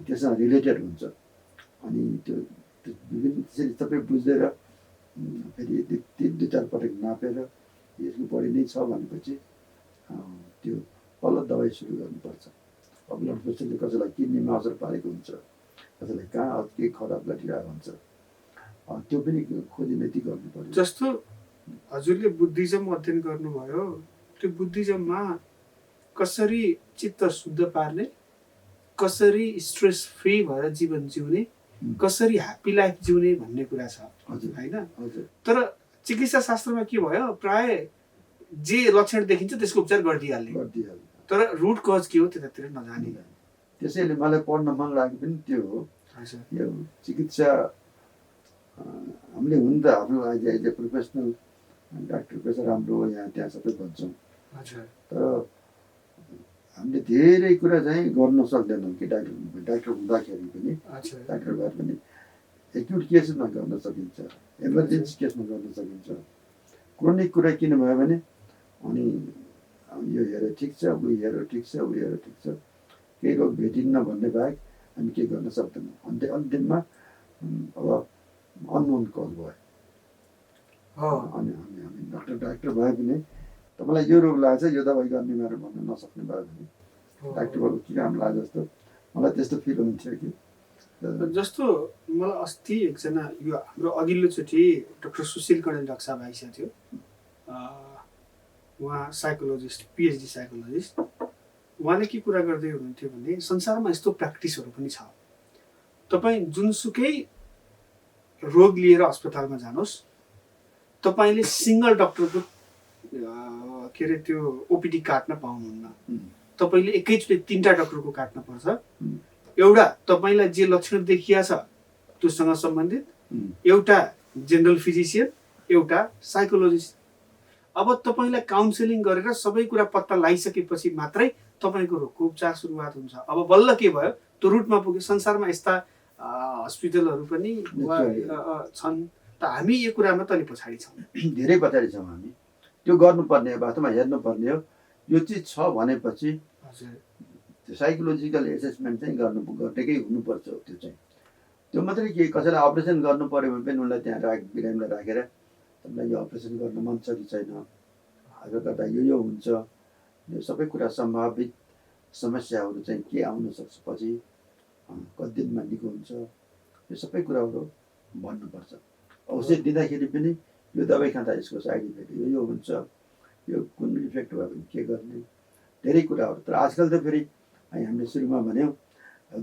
त्यससँग रिलेटेड हुन्छ। अनि त्यो विभिन्न त्यसरी सबै बुझेर फेरि दुई चार पटक नापेर यसको बढी नै छ भनेपछि त्यो बल्ल दबाई सुरु गर्नुपर्छ। अब ब्लड प्रेसरले कसैलाई किडनीमा असर पारेको हुन्छ, कसैलाई कहाँ के खराब गरिरहेको हुन्छ, त्यो पनि खोजिमेती गर्नु पर्छ। जस्तो हजुरले बुद्धिज्म अध्ययन गर्नुभयो, त्यो बुद्धिज्ममा कसरी चित्त शुद्ध पार्ने, कसरी स्ट्रेस फ्री भएर जीवन जिउने, कसरी ह्याप्पी लाइफ जिउने भन्ने कुरा छ होइन। तर चिकित्सा शास्त्रमा के भयो, प्राय जे लक्षण देखिन्छ त्यसको उपचार गरिदिइहाल्ने, तर रुट कज के हो त्यतातिर नजाने। त्यसैले मलाई पढ्न मन लाग्यो पनि त्यो हो। यो चिकित्सा हामीले हुन त आफ्नो एज ए प्रोफेसनल डाक्टर पेसा राम्रो हो यहाँ त्यहाँ सबै भन्छौँ, तर हामीले धेरै कुरा चाहिँ गर्न सक्दैनौँ कि डाक्टर हुँदाखेरि पनि, डाक्टर भएर पनि एक्युट केसमा गर्न सकिन्छ, इमर्जेन्सी केसमा गर्न सकिन्छ। क्रोनिक कुरा किन भयो भने अनि यो हेरेर ठिक छ, उयो हेरेर ठिक छ, उयो हेरेर ठिक छ, केही रोग भेटिन्न भन्ने बाहेक हामी केही गर्न सक्दैनौँ। अन्तिममा अब अननोन कज भयो अनि हामी डाक्टर भए पनि तपाईँलाई यो रोग लागेको छ यो दबाई गर्ने भनेर भन्न नसक्ने भयो भने डाक्टरको के काम लाग्यो जस्तो मलाई त्यस्तो फिल हुन्थ्यो कि जस्तो मलाई अस्ति एकजना यो हाम्रो अघिल्लोचोटि डाक्टर सुशील कणेल डाक्टर साहब आइसकेको थियो। उहाँ साइकोलोजिस्ट, पिएचडी साइकोलोजिस्ट। उहाँले के कुरा गर्दै हुनुहुन्थ्यो भने संसारमा यस्तो प्र्याक्टिसहरू पनि छ, तपाईँ जुनसुकै रोग लिएर अस्पतालमा जानुहोस्, तपाईँले सिङ्गल डक्टरको के अरे त्यो ओपिडी काट्न पाउनुहुन्न, तपाईँले एकैचोटि 3टा डक्टरको काट्न पर्छ। एउटा तपाईँलाई जे लक्षण देखिया छ त्योसँग सम्बन्धित, एउटा जेनरल फिजिसियन, एउटा साइकोलोजिस्ट। अब तपाईँलाई काउन्सिलिङ गरेर सबै कुरा पत्ता लगाइसकेपछि मात्रै तपाईँको रोगको उपचार सुरुवात हुन्छ। अब बल्ल के भयो, त्यो रुटमा पुग्यो। संसारमा यस्ता हस्पिटलहरू पनि छन्, त हामी यो कुरामा तलि पछाडि छौँ, धेरै पछाडि छौँ। हामी त्यो गर्नुपर्ने हो, वास्तवमा हेर्नुपर्ने हो। यो चिज छ भनेपछि त्यो साइकोलोजिकल एसेसमेन्ट चाहिँ गर्नकै हुनुपर्छ। त्यो चाहिँ त्यो मात्रै के, कसैलाई अपरेसन गर्नु पऱ्यो भने पनि उनलाई त्यहाँ बिरामीलाई राखेर तपाईँलाई यो अपरेसन गर्न मन छ कि छैन, हजुर गर्दा यो हुन्छ, यो सबै कुरा सम्भावित समस्याहरू चाहिँ के आउन सक्छ, पछि कति दिनमा निको हुन्छ, यो सबै कुराहरू भन्नुपर्छ। औषध दिँदाखेरि पनि यो दबाई खाँदा यसको साइड इफेक्ट यो हुन्छ, यो कुन इफेक्ट भयो भने के गर्ने, धेरै कुराहरू। तर आजकल त फेरि हामीले सुरुमा भन्यौँ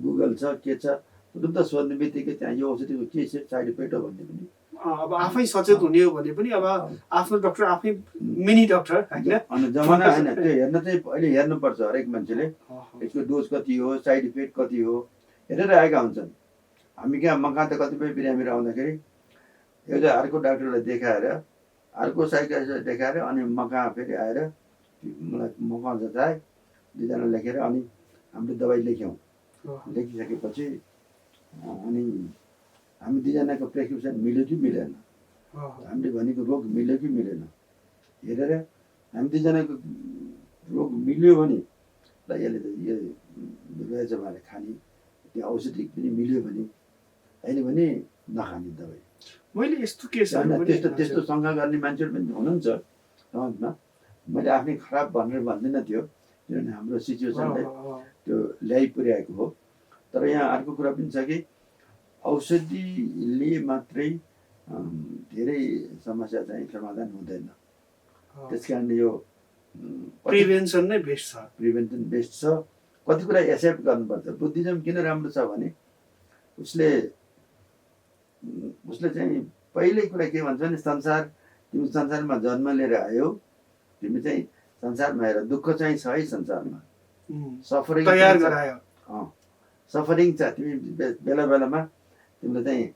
गुगल छ के छ, तुरुन्त सोध्ने बित्तिकै त्यहाँ यो औषधिको के साइड इफेक्ट हो भन्ने पनि अब आफै सचेत हुने हो भने पनि अब आफ्नो डक्टर आफै मिनी डक्टर होइन। अनि जमाना होइन, त्यो हेर्न चाहिँ अहिले हेर्नुपर्छ। हरेक मान्छेले यसको डोज कति हो, साइड इफेक्ट कति हो हेरेर आएका हुन्छन्। हामी कहाँ त कतिपय बिरामीहरू आउँदाखेरि एउटा अर्को डाक्टरलाई देखाएर, अर्को साइकियाट्रिस्टलाई देखाएर, अनि कहाँ फेरि आएर मलाई कहाँ जताए 2जना लेखेर अनि हामीले दबाई लेख्यौँ। लेखिसकेपछि अनि हामी 2जनाको प्रेसक्रिप्सन मिल्यो कि मिलेन, हामीले भनेको रोग मिल्यो कि मिलेन हेरेर हामी 2जनाको रोग मिल्यो भने ल यसले त यो रहेछ भनेर खाने, त्यो औषधि पनि मिल्यो भने, होइन भने नखाने दबाई। मैले यस्तो केसहरू त्यस्तो शङ्का गर्ने मान्छेहरू पनि हुनुहुन्छ समाजमा। मैले आफ्नै खराब भनेर भन्दिनँ त्यो, किनभने हाम्रो सिचुएसनले त्यो ल्याइ पुर्याएको हो। तर यहाँ अर्को कुरा पनि छ कि औषधिले मात्रै धेरै समस्या चाहिँ समाधान हुँदैन। त्यस कारणले यो प्रिभेन्सन नै बेस्ट छ। प्रिभेन्सन बेस्ट छ। कति कुरा एक्सेप्ट गर्नुपर्छ। बुद्धिज्म किन राम्रो छ भने उसले चाहिँ पहिल्यै कुरा के भन्छ भने तिमी संसारमा जन्म लिएर आयो, तिमी चाहिँ संसारमा हेर दुःख चाहिँ छ है संसारमा, सफरिङ तयार गरायो, सफरिङ छ। तिमी बेला बेलामा तिमीलाई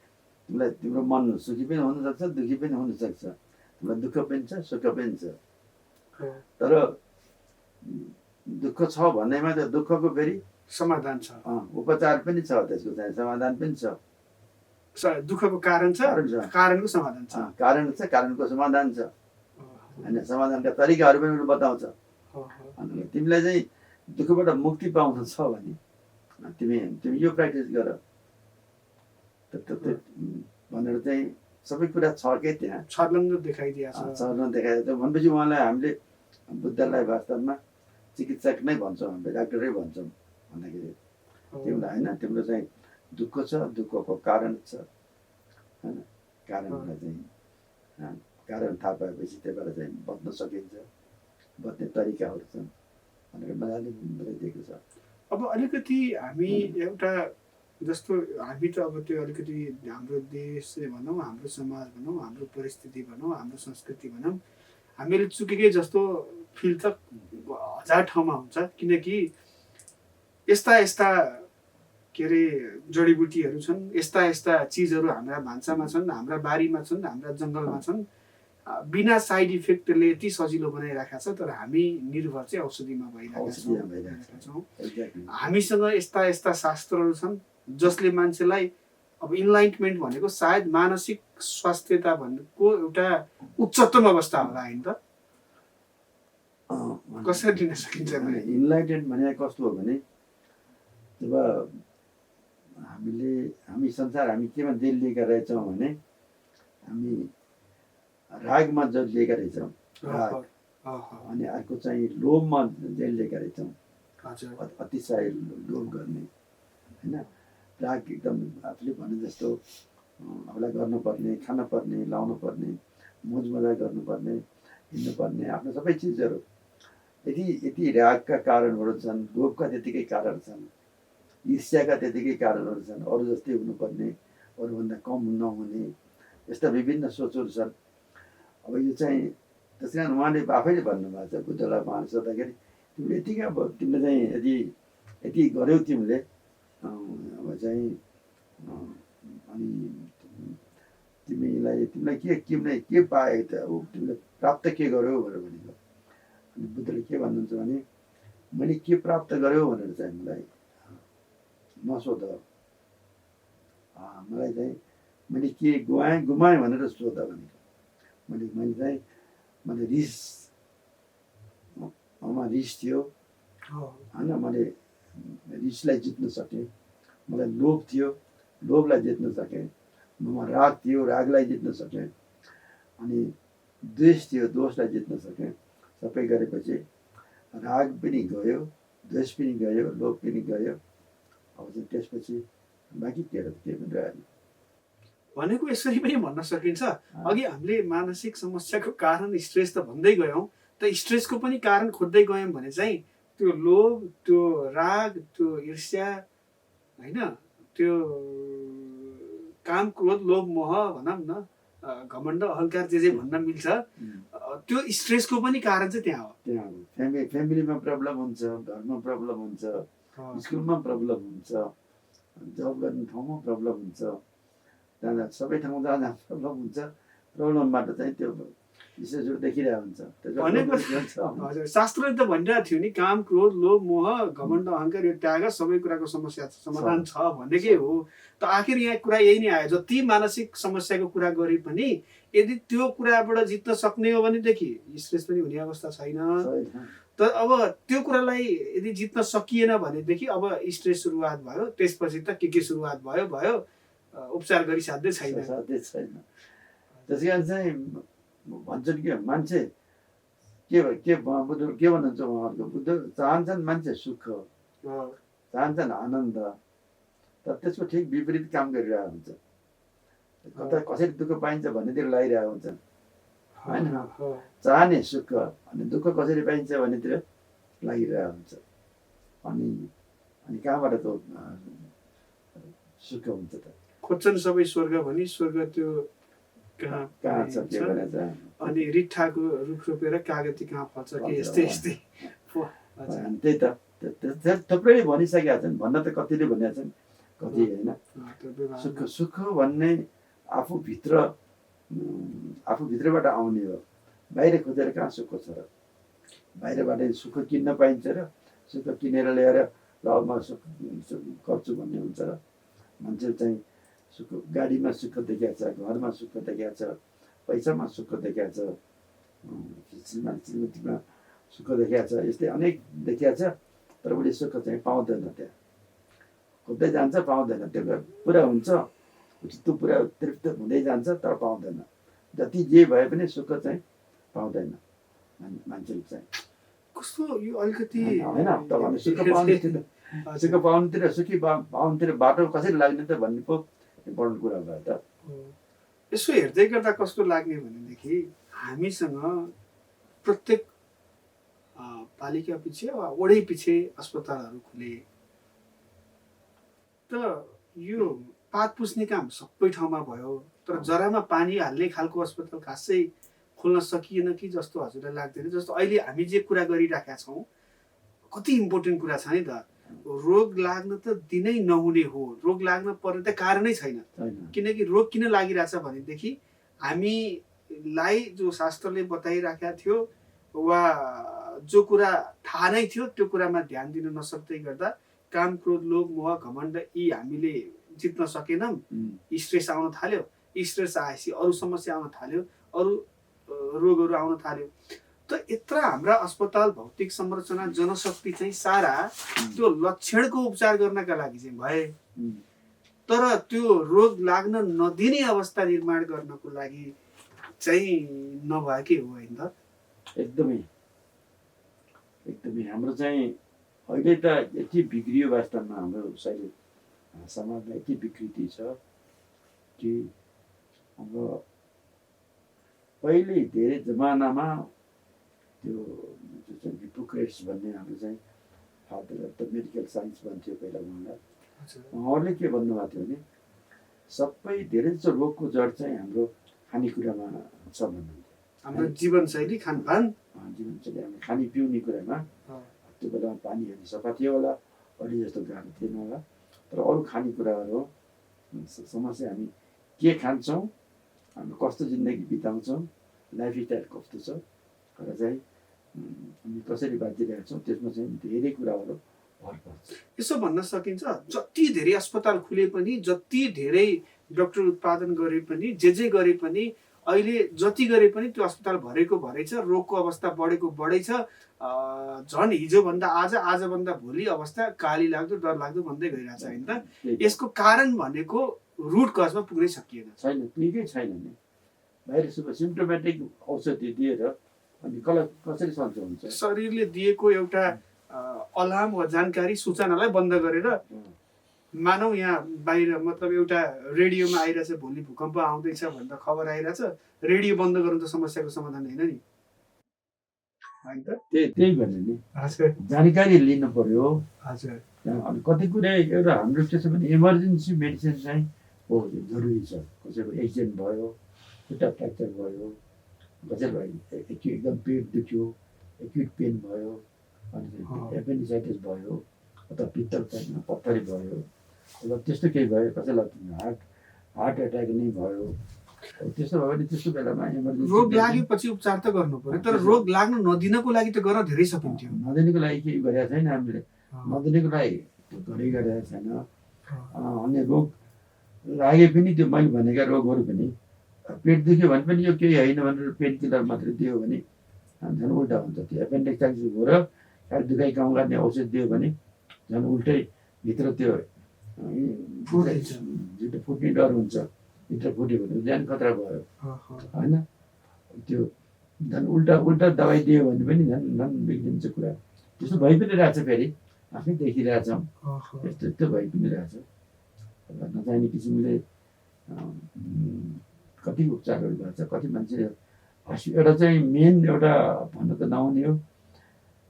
तिम्रो मन सुखी पनि हुनसक्छ, दुःखी पनि हुनसक्छ, तिमीलाई दुःख पनि छ, सुख पनि छ। तर दुःख छ भन्नेमा त दुःखको फेरि समाधान छ, उपचार पनि छ, त्यसको चाहिँ समाधान पनि छ। दुःखको कारण छ, कारणको समाधान छ, कारणको समाधान छ, होइन समाधानका तरिकाहरू पनि बताउँछ। अनि तिमीलाई चाहिँ दुःखबाट मुक्ति पाउनु छ भने तिमी यो प्र्याक्टिस गर भनेर चाहिँ सबै कुरा छ के त्यहाँ छर्लङ्ग देखाइदिएको छ। छर्लङ्ग देखाइदिएको छ भनेपछि उहाँलाई हामीले बुद्धलाई वास्तवमा चिकित्सक नै भन्छौँ, हामीले डाक्टरै भन्छौँ। भन्दाखेरि तिमीलाई होइन, तिम्रो चाहिँ दुःख छ, दुःखको कारण छ, होइन, कारणलाई चाहिँ कारण थाहा पाएपछि त्यहाँबाट चाहिँ बच्न सकिन्छ, बच्ने तरिकाहरू छन् भनेर मजाले बताइदिएको छ। अब अलिकति हामी एउटा जस्तो हामी त अब त्यो अलिकति हाम्रो देशले भनौँ, हाम्रो समाज भनौँ, हाम्रो परिस्थिति भनौँ, हाम्रो संस्कृति भनौँ, हामीले चुकेकै जस्तो फिल त 1000 ठाउँमा हुन्छ। किनकि यस्ता के अरे जडीबुटीहरू छन्, यस्ता चिजहरू हाम्रा भान्सामा छन्, हाम्रा बारीमा छन्, हाम्रा जङ्गलमा छन्, बिना साइड इफेक्टले यति सजिलो बनाइराखेको छ। तर हामी निर्भर चाहिँ औषधिमा भइरहेका छौँ। हामीसँग यस्ता शास्त्रहरू छन् जसले मान्छेलाई अब इन्लाइटमेन्ट भनेको सायद मानसिक स्वास्थ्यता भनेको एउटा उच्चतम अवस्था होला होइन त? कसरी दिन सकिन्छ? इन्लाइटेन्ड भने कस्तो हो भने जब हामी संसार हामी केमा जेलिएका रहेछौँ भने हामी रागमा जेलिएका रहेछौँ, राग। अनि अर्को चाहिँ लोभमा जेलिएका रहेछौँ, अतिशय लोभ गर्ने होइन। राग एकदम आफूले भने जस्तो आफूलाई गर्नुपर्ने, खानुपर्ने, लाउनुपर्ने, मोज मजा गर्नुपर्ने, हिँड्नुपर्ने, आफ्नो सबै चिजहरू यति रागका कारणहरू छन्, लोभका त्यतिकै कारण छन्, ईर्ष्याका त्यतिकै कारणहरू छन्, अरू जस्तै हुनुपर्ने, अरूभन्दा कम नहुने, यस्ता विभिन्न सोचहरू छन्। अब यो चाहिँ त्यस कारण उहाँले आफैले भन्नुभएको छ, बुद्धलाई उहाँले सोद्धाखेरि तिमीले यति कहाँ भयो, तिमीले चाहिँ यति गऱ्यौ तिमीले, अब चाहिँ अनि तिमीलाई के पाए त, अब तिमीले प्राप्त के गर्यौ भनेर भनेको। अनि बुद्धले के भन्नुहुन्छ भने मैले के प्राप्त गर्यो भनेर चाहिँ मलाई नसोध, मलाई चाहिँ मैले के गुमाएँ भनेर सोध भनेको। मैले रिस थियो होइन, मैले रिसलाई जित्न सकेँ। मलाई लोभ थियो, लोभलाई जित्न सकेँ। ममा राग थियो, रागलाई जित्न सकेँ। अनि द्वेष थियो, दोषलाई जित्न सकेँ। सबै गरेपछि राग पनि गयो, द्वेष पनि गयो, लोभ पनि गयो। अब चाहिँ त्यसपछि बाँकी के पनि रहेन भनेको। यसरी पनि भन्न सकिन्छ, अघि हामीले मानसिक समस्याको कारण स्ट्रेस त भन्दै गयौँ, त स्ट्रेसको पनि कारण खोज्दै गयौँ भने चाहिँ त्यो लोभ, त्यो राग, त्यो ईर्ष्या होइन, त्यो काम, क्रोध, लोभ, मोह भनौँ न, घमण्ड, अहङ्कार जे भन्न मिल्छ, त्यो स्ट्रेसको पनि कारण चाहिँ त्यहाँ हो। फ्यामिलीमा प्रब्लम हुन्छ, घरमा प्रब्लम हुन्छ, स्कुलमा प्रब्लम हुन्छ, जब गर्ने ठाउँमा प्रब्लम हुन्छ, जहाँ सबै ठाउँ जहाँ प्रब्लम हुन्छ, प्रब्लमबाट चाहिँ त्यो विशेषहरू देखिरहेको हुन्छ। हजुर, शास्त्रले त भनिरहेको थियो नि, काम, क्रोध, लोभ, मोह, घमण्ड, अहङ्कार यो त्याग सबै कुराको समस्या समाधान छ भनेकै हो। त आखिर यहाँ कुरा यही नै आयो, जति मानसिक समस्याको कुरा गरे पनि यदि त्यो कुराबाट जित्न सक्ने हो भनेदेखि स्ट्रेस पनि हुने अवस्था छैन। तर अब त्यो कुरालाई यदि जित्न सकिएन भनेदेखि अब स्ट्रेस सुरुवात भयो, त्यसपछि त के सुरुवात भयो, उपचार गरी साध्य छैन। त्यस कारण चाहिँ भन्छन् कि मान्छे के भन्नुहुन्छ उहाँहरूको, बुद्ध चाहन्छन् मान्छे सुख, चाहन्छन् आनन्द, तर त्यसको ठिक विपरीत काम गरिरहेको हुन्छ। कता कसरी दुःख पाइन्छ भन्नेतिर लागिरहेको हुन्छ होइन। चाहने सुख अनि दुःख कसरी पाइन्छ भन्नेतिर लागिरहेको हुन्छ। अनि कहाँबाट त सुख हुन्छ त? खोज्छन् सबै स्वर्ग भनी, स्वर्ग त्यो कहाँ छ अनि रिट्ठाको रुख रोपेर कागती कहाँ फल्छ कि यस्तै त्यही त थुप्रै भनिसकेका छन्, भन्न त कतिले भनेका छन्, कति होइन। सुख भन्ने आफूभित्रबाट आउने हो, बाहिर खोजेर कहाँ सुख छ र? बाहिरबाट सुख किन्न पाइन्छ र? सुख किनेर ल्याएर ल म सुख गर्छु भन्ने हुन्छ र? मान्छे चाहिँ सुख गाडीमा सुख देखाएको छ, घरमा सुख देखाएको छ, पैसामा सुख देखाएको छ, श्रीमतीमा सुख देखाएको छ, यस्तै अनेक देखाएको छ। तर उसले सुख चाहिँ पाउँदैन, त्यहाँ खोज्दै जान्छ, पाउँदैन। त्यो पुरा हुन्छ, त्यो पुरा तृप्त हुँदै जान्छ, तर पाउँदैन। जति जे भए पनि सुख चाहिँ पाउँदैन मान्छेले चाहिँ। कस्तो यो अलिकति होइन, तपाईँले सुख पाउनुतिर सुखी पाउनुतिर बाटो कसरी लाग्ने त भन्ने पो इम्पोर्टेन्ट कुरा भयो त। यसो हेर्दै गर्दा कस्तो लाग्ने भनेदेखि हामीसँग प्रत्येक पालिका पछि वा वडै पछि अस्पतालहरू खुले, त यो पात पुस्ने काम सबै ठाउँमा भयो, तर जरामा पानी हाल्ने खालको अस्पताल खासै खोल्न सकिएन कि जस्तो हजुरलाई लाग्दैन? जस्तो अहिले हामी जे कुरा गरिराखेका छौँ कति इम्पोर्टेन्ट कुरा छ नि त। रोग लाग्न त दिनै नहुने हो, रोग लाग्न पर्ने त कारणै छैन। किनकि रोग किन लागिरहेछ भनेदेखि हामीलाई जो शास्त्रले बताइराखेका थियो वा जो कुरा थाहा नै थियो त्यो कुरामा ध्यान दिन नसक्दै गर्दा काम, क्रोध, लोभ, मोह, घमण्ड यी हामीले जित्न सकेनौँ। स्ट्रेस आउन थाल्यो, स्ट्रेस आएपछि अरू समस्या आउन थाल्यो, अरू रोगहरू आउन थाल्यो। त यत्र हाम्रा अस्पताल भौतिक संरचना जनशक्ति चाहिँ सारा त्यो लक्षणको उपचार गर्नका लागि चाहिँ भए, तर त्यो रोग लाग्न नदिने अवस्था निर्माण गर्नको लागि चाहिँ नभएकै हो होइन त? एकदमै एकदमै हाम्रो चाहिँ अहिले त यति बिग्रियो वास्तवमा हाम्रो शरीर समाजमा यति विकृति छ कि हाम्रो पहिले धेरै जमानामा त्यो हिपोक्रेट्स भन्ने हाम्रो चाहिँ father of the medical science भन्थ्यो पहिला उहाँलाई। उहाँहरूले के भन्नुभएको थियो भने सबै धेरै जसो रोगको जड चाहिँ हाम्रो खानेकुरामा छ भन्नुहुन्थ्यो। हाम्रो जीवनशैली, खानपान, जीवनशैली हामी खाने पिउने कुरामा। त्यो बेलामा पानीहरू सफा थियो होला, अहिले जस्तो गाह्रो थिएन होला, तर अरू खानेकुराहरू समस्या हामी के खान्छौँ, हामी कस्तो जिन्दगी बिताउँछौँ, लाइफस्टाइल कस्तो छ र चाहिँ हामी कसरी बाँचिरहेका छौँ त्यसमा चाहिँ धेरै कुराहरू भर पर्छ। यसो भन्न सकिन्छ जति धेरै अस्पताल खुले पनि, जति धेरै डाक्टर उत्पादन गरे पनि, जे गरे पनि, अहिले जति गरे पनि त्यो अस्पताल भरेको भरै छ, रोगको अवस्था बढेको बढै छ। झन् हिजोभन्दा आजभन्दा भोलि अवस्था काली लाग्दो डरलाग्दो भन्दै गइरहेछ होइन त? यसको कारण भनेको रुट कजमा पुग्नै सकिएन। छैन, निकै छैन नि। बाहिर सिम्टोमेटिक औषधि दिएर अनि कसरी सन्चो हुन्छ? शरीरले दिएको एउटा अलार्म वा जानकारी सूचनालाई बन्द गरेर मानौ यहाँ बाहिर मतलब एउटा रेडियोमा आइरहेछ भोलि भूकम्प आउँदैछ भनेर खबर आइरहेछ, रेडियो बन्द गर्नु त समस्याको समाधान होइन नि। त्यही भने नि जानकारी लिनु पर्यो। हजुर। अनि कति कुरा एउटा हाम्रो त्यसो भने इमर्जेन्सी मेडिसिन चाहिँ बहुत जरुरी छ। कसैको एक्सिडेन्ट भयो, खुट्टा फ्र्याक्चर भयो, कसैको एकदम पेट दुख्यो, एक्युट पेन भयो, अनि एपेन्डिसाइटिस भयो, अथवा पित्तल पत्थरी भयो, अथवा त्यस्तो केही भयो, कसैलाई हार्ट एट्याक नै भयो, त्यस्तो भयो भने त्यस्तो बेलामा इमर्जेन्सी रोग लागेपछि उपचार त गर्नु पर्यो, तर रोग लाग्नु नदिनको लागि त गर्न धेरै सकिन्थ्यो। नदिनको लागि केही गरेका छैन हामीले, नदिनको लागि धेरै गरेका छैन। अनि रोग लागे पनि त्यो मैले भनेका रोगहरू पनि पेट दुख्यो भने पनि यो केही होइन भनेर पेन किलर मात्रै दियो भने झन् उल्टा हुन्छ। त्यो एपेन्डिसाइटिस भएर खालि दुखाइ कम गर्ने औषध दियो भने झन् उल्टै भित्र त्यो जिउ फुट्ने डर हुन्छ। भित्र फुट्यो भने ज्यान खतरा भयो होइन। त्यो झन् उल्टा दबाई दियो भने पनि झन् बिग्रिन्छ कुरा। त्यस्तो भइ पनि रहेछ, फेरि आफै देखिरहेछौँ यस्तो भइ पनि रहेछ। नचाहिने किसिमले कति उपचारहरू गर्छ, कति मान्छे एउटा चाहिँ मेन एउटा भन्न त नहुने हो,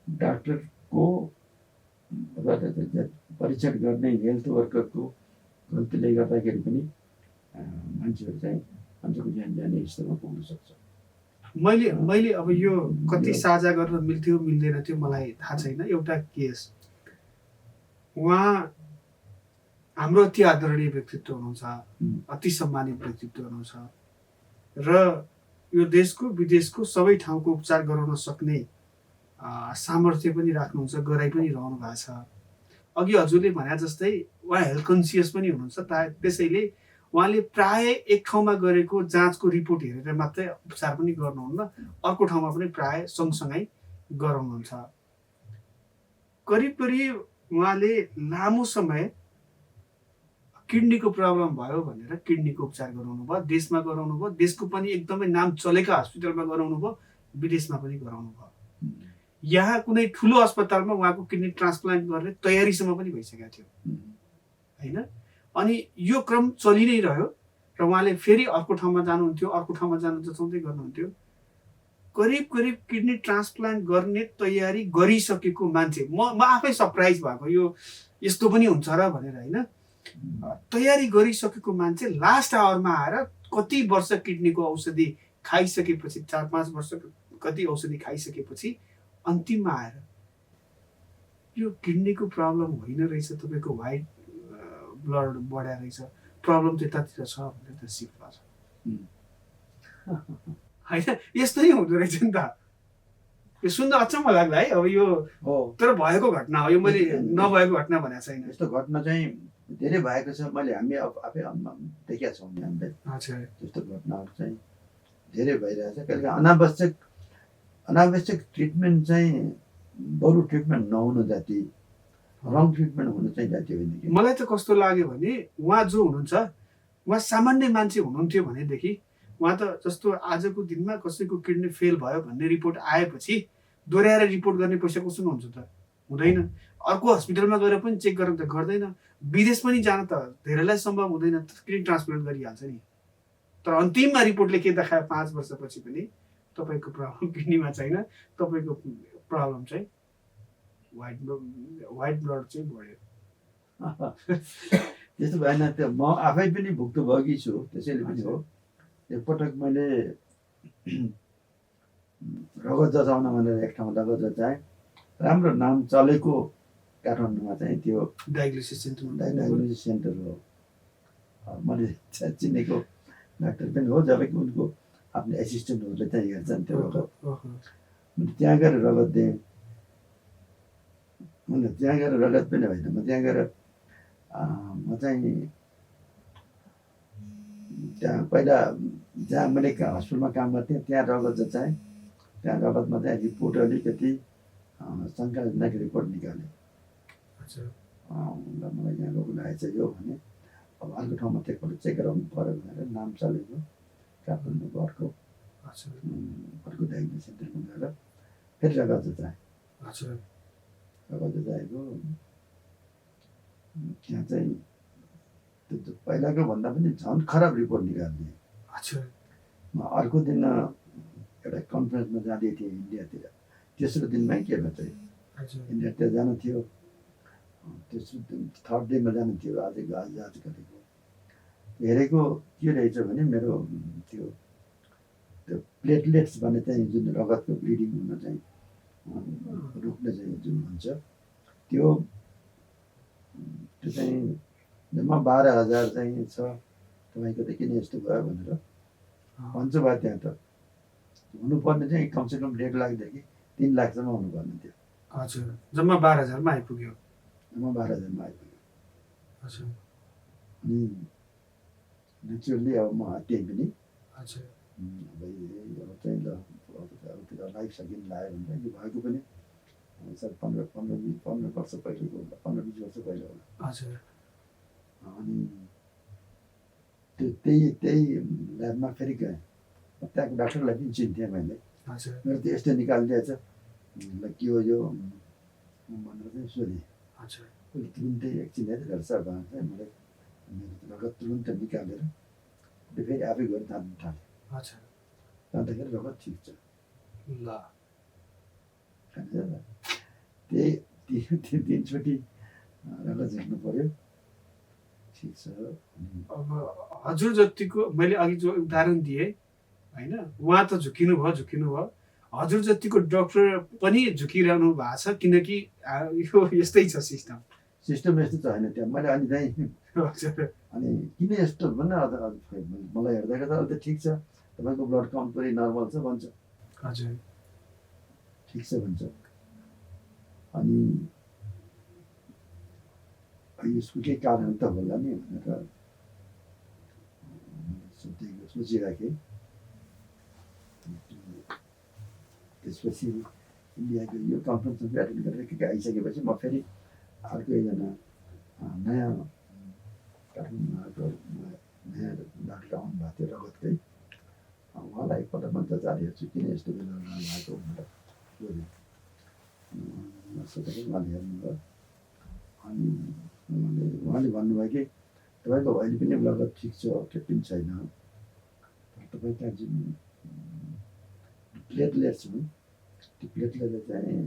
डाक्टरको परीक्षण गर्ने हेल्थ वर्करको गल्तीले गर्दाखेरि पनि मान्छेहरू चाहिँ मान्छेको ज्यान जाने स्तरमा पुग्न सक्छ। मैले अब यो कति साझा गर्न मिल्थ्यो मिल्दैन थियो मलाई थाहा छैन। एउटा केस, उहाँ हाम्रो अति आदरणीय व्यक्तित्व हुनुहुन्छ, अति सम्मानित व्यक्तित्व हुनुहुन्छ र यो देशको विदेशको सबै ठाउँको उपचार गराउन सक्ने सामर्थ्य पनि राख्नुहुन्छ, गराइ पनि रहनु भएको छ। अघि हजुरले भने जस्तै उहाँ हेल्थ कन्सियस पनि हुनुहुन्छ, त्यसैले उहाँले प्राय एक ठाउँमा गरेको जाँचको रिपोर्ट हेरेर मात्रै उपचार पनि गर्नुहुन्न, अर्को ठाउँमा पनि प्राय सँगसँगै गराउनुहुन्छ। करिब उहाँले लामो समय किडनीको प्रब्लम भयो भनेर किडनीको उपचार गराउनु भयो, देशमा गराउनु भयो, देशको पनि एकदमै नाम चलेका हस्पिटलमा गराउनु भयो, विदेशमा पनि गराउनु भयो। यहाँ कुनै ठुलो अस्पतालमा उहाँको किडनी ट्रान्सप्लान्ट गर्ने तयारीसम्म पनि भइसकेको थियो होइन। अनि यो क्रम चलि नै रह्यो र उहाँले फेरि अर्को ठाउँमा जानुहुन्थ्यो, अर्को ठाउँमा जानु जचाउँदै गर्नुहुन्थ्यो। करिब किडनी ट्रान्सप्लान्ट गर्ने तयारी गरिसकेको मान्छे, म आफै सरप्राइज भएको, यो यस्तो पनि हुन्छ र भनेर होइन। तयारी गरिसकेको मान्छे लास्ट आवरमा आएर कति वर्ष किडनीको औषधि खाइसकेपछि, 4-5 वर्ष कति औषधि खाइसकेपछि अन्तिममा आएर यो किडनीको प्रब्लम होइन रहेछ, तपाईँको व्हाइट ब्लड बढ्या रहेछ, प्रब्लम त्यतातिर छ भनेर त सिक्छ होइन। यस्तो नै हुँदो रहेछ नि त। यो सुन्दा अचम्म लाग्ला है। अब यो तर भएको घटना हो, यो मैले नभएको घटना भनेको छैन। यस्तो घटना चाहिँ धेरै भएको छ, हामी आफै देखेका छौँ। हामीले त्यस्तो घटनाहरू चाहिँ धेरै भइरहेछ। कहिले अनावश्यक अनावश्यक ट्रिटमेन्ट चाहिँ बरु ट्रिटमेन्ट नहुनु जति रङ ट्रिटमेन्ट हुनु चाहिँ जति होइन कि मलाई त कस्तो लाग्यो भने उहाँ जो हुनुहुन्छ उहाँ सामान्य मान्छे हुनुहुन्थ्यो भनेदेखि उहाँ त जस्तो आजको दिनमा कसैको किडनी फेल भयो भन्ने रिपोर्ट आएपछि दोहोऱ्याएर रिपोर्ट गर्ने पैसा कोसँग हुन्छ त हुँदैन अर्को हस्पिटलमा गएर पनि चेक गर्न त गर्दैन विदेश पनि जान त धेरैलाई सम्भव हुँदैन किडनी ट्रान्सप्लान्ट गरिहाल्छ नि तर अन्तिममा रिपोर्टले के देखायो 5 वर्षपछि पनि तपाईँको प्रब्लम किडनीमा छैन तपाईँको प्रब्लम चाहिँ व्हाइट ब्लड चाहिँ बढ्यो त्यस्तो भएन त्यो म आफै पनि भुक्तभोगी छु त्यसैले पनि हो एकपटक मैले रगत जचाउन भनेर एक ठाउँ रगत जचाएँ राम्रो नाम चलेको काठमाडौँमा चाहिँ त्यो डायग्नोसिस सेन्टर हो मैले चिनेको डाक्टर पनि हो जबकि उनको आफ्नो एसिस्टेन्टहरूले चाहिँ हेर्छन् त्यो रगत मैले त्यहाँ गएर रगत दिएँ मैले त्यहाँ गएर रगत पनि होइन म त्यहाँ गएर म चाहिँ त्यहाँ पहिला जहाँ मैले हस्पिटलमा काम गर्थेँ त्यहाँ रगत जचाएँ त्यहाँ रगतमा चाहिँ रिपोर्ट अलिकति शङ्काजनक रिपोर्ट निकालेँ मलाई यहाँ रोग लागेछ यो भने अब अर्को ठाउँमा एकपल्ट चेक गराउनु पऱ्यो भनेर नाम चलेको काठमाडौँको अर्को डायग्नोसिस सेन्टरमा गएर फेरि रगत जचाएँ रगत जचाएको त्यहाँ चाहिँ त्यो पहिलाको भन्दा पनि झन् खराब रिपोर्ट निकाल्ने म अर्को दिन एउटा कन्फरेन्समा जाँदै थिएँ इन्डियातिर तेस्रो दिनमै के भन्छ इन्डियातिर जानु थियो तेस्रो दिन थर्ड डेमा जानु थियो आज गरेको हेरेको के रहेछ भने मेरो त्यो प्लेटलेट्स भन्ने चाहिँ जुन रगतको ब्लिडिङ हुन चाहिँ रोक्ने चाहिँ जुन हुन्छ त्यो चाहिँ जम्मा 12,000 चाहिँ छ तपाईँको त किन यस्तो भयो भनेर भन्छ भयो त्यहाँ त हुनुपर्ने चाहिँ कमसेकम 1.5 लाखदेखि 3 लाखसम्म हुनुपर्ने थियो हजुर जम्मा 12,000मा आइपुग्यो जम्मा 12,000मा आइपुग्यो अनि नेचुरली अब म हत्याएँ पनि अब चाहिँ ल लाइफ सकिन लाग्यो भने यो भएको पनि सर 15 वर्ष पहिलेको होला 15-20 वर्ष पहिला होला अनि त्यही ल्याबमा फेरि गएँ त्यहाँको डाक्टरलाई पनि चिन्थेँ मैले मेरो त यस्तो निकालिदिएछ ल के हो यो भनेर चाहिँ सोधेँ उसले तुरुन्तै एकछिन हेरेर सर भनेर चाहिँ मलाई मेरो रगत तुरुन्त निकालेर फेरि आफै गएर जानु थालेँ जाँदाखेरि रगत ठिक छ ल त्यही दिनचोटि रगत झर्नु पर्यो ठिक छ अब हजुर जतिको मैले अघि जो उदाहरण दिएँ होइन उहाँ त झुकिनु भयो हजुर जतिको डक्टर पनि झुकिरहनु भएको छ किनकि यो यस्तै छ सिस्टम यस्तो छ होइन त्यहाँ मैले अनि चाहिँ अनि किन यस्तो भन्दा मलाई हेर्दाखेरि त अहिले त ठिक छ तपाईँको ब्लड काउन्ट पनि नर्मल छ भन्छ हजुर ठिक छ भन्छ अनि यसको केही कारण त होला नि भनेर सोचिराखेँ त्यसपछि इन्डियाको यो कन्फरेन्समा एटेन्ड गरेर आइसकेपछि म फेरि अर्को एकजना नयाँ काठमाडौँको नयाँ डाक्टर आउनुभएको थियो रगतकै उहाँलाई एकपल्ट म जचाएर हेर्छु किन यस्तो बेला भएको भनेर सोधेँ सोधेर उहाँले हेर्नुभयो अनि उहाँले भन्नुभयो कि तपाईँको अहिले पनि रगत ठिक छ केही पनि छैन तपाईँ त्यहाँ जुन प्लेटलेट्स हुन् त्यो प्लेटलेटले चाहिँ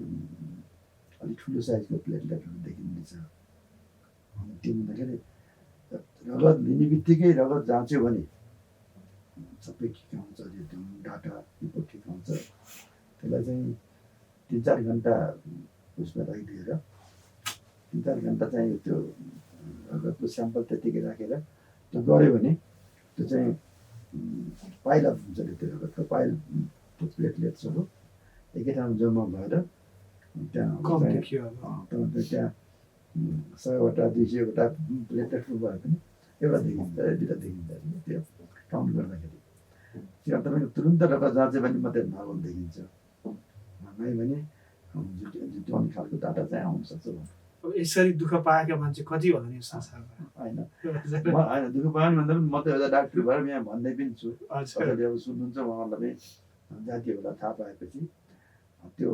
अलिक ठुलो साइजको प्लेटलेटहरू देखिँदैछ अनि त्यो भन्दाखेरि रगत लिने बित्तिकै रगत जाँच्यो भने सबै ठिक आउँछ त्यो डाटा रिपोर्ट ठिक आउँछ त्यसलाई चाहिँ 3-4 घन्टा उसमा राखिदिएर 3-4 घन्टा चाहिँ त्यो रगतको स्याम्पल त्यतिकै राखेर त्यो गऱ्यो भने त्यो चाहिँ पाइल अप हुन्छ त्यो रगतको पाइल प्लेटलेट्सहरू एकै ठाउँमा जम्मा भएर त्यहाँ त्यहाँ 100वटा 200वटा प्लेटलेटहरू भए पनि एउटा देखिन्छ 2टा देखिन्छ त्यो काउन्ट गर्दाखेरि त्यो तपाईँको तुरुन्त रगत जाँच्यो भने मात्रै नर्मल देखिन्छ भनाइ भने जुटाउने खालको डाटा चाहिँ आउन सक्छ अब यसरी दुःख पाएका मान्छे कति होला नि संसारमा होइन होइन दुःख पाएन भन्दा पनि म त एउटा डाक्टर भएर यहाँ भन्दै पनि छु अच्छा कसैले अब सुन्नुहुन्छ उहाँहरूलाई जातीय बेला थाहा पाएपछि त्यो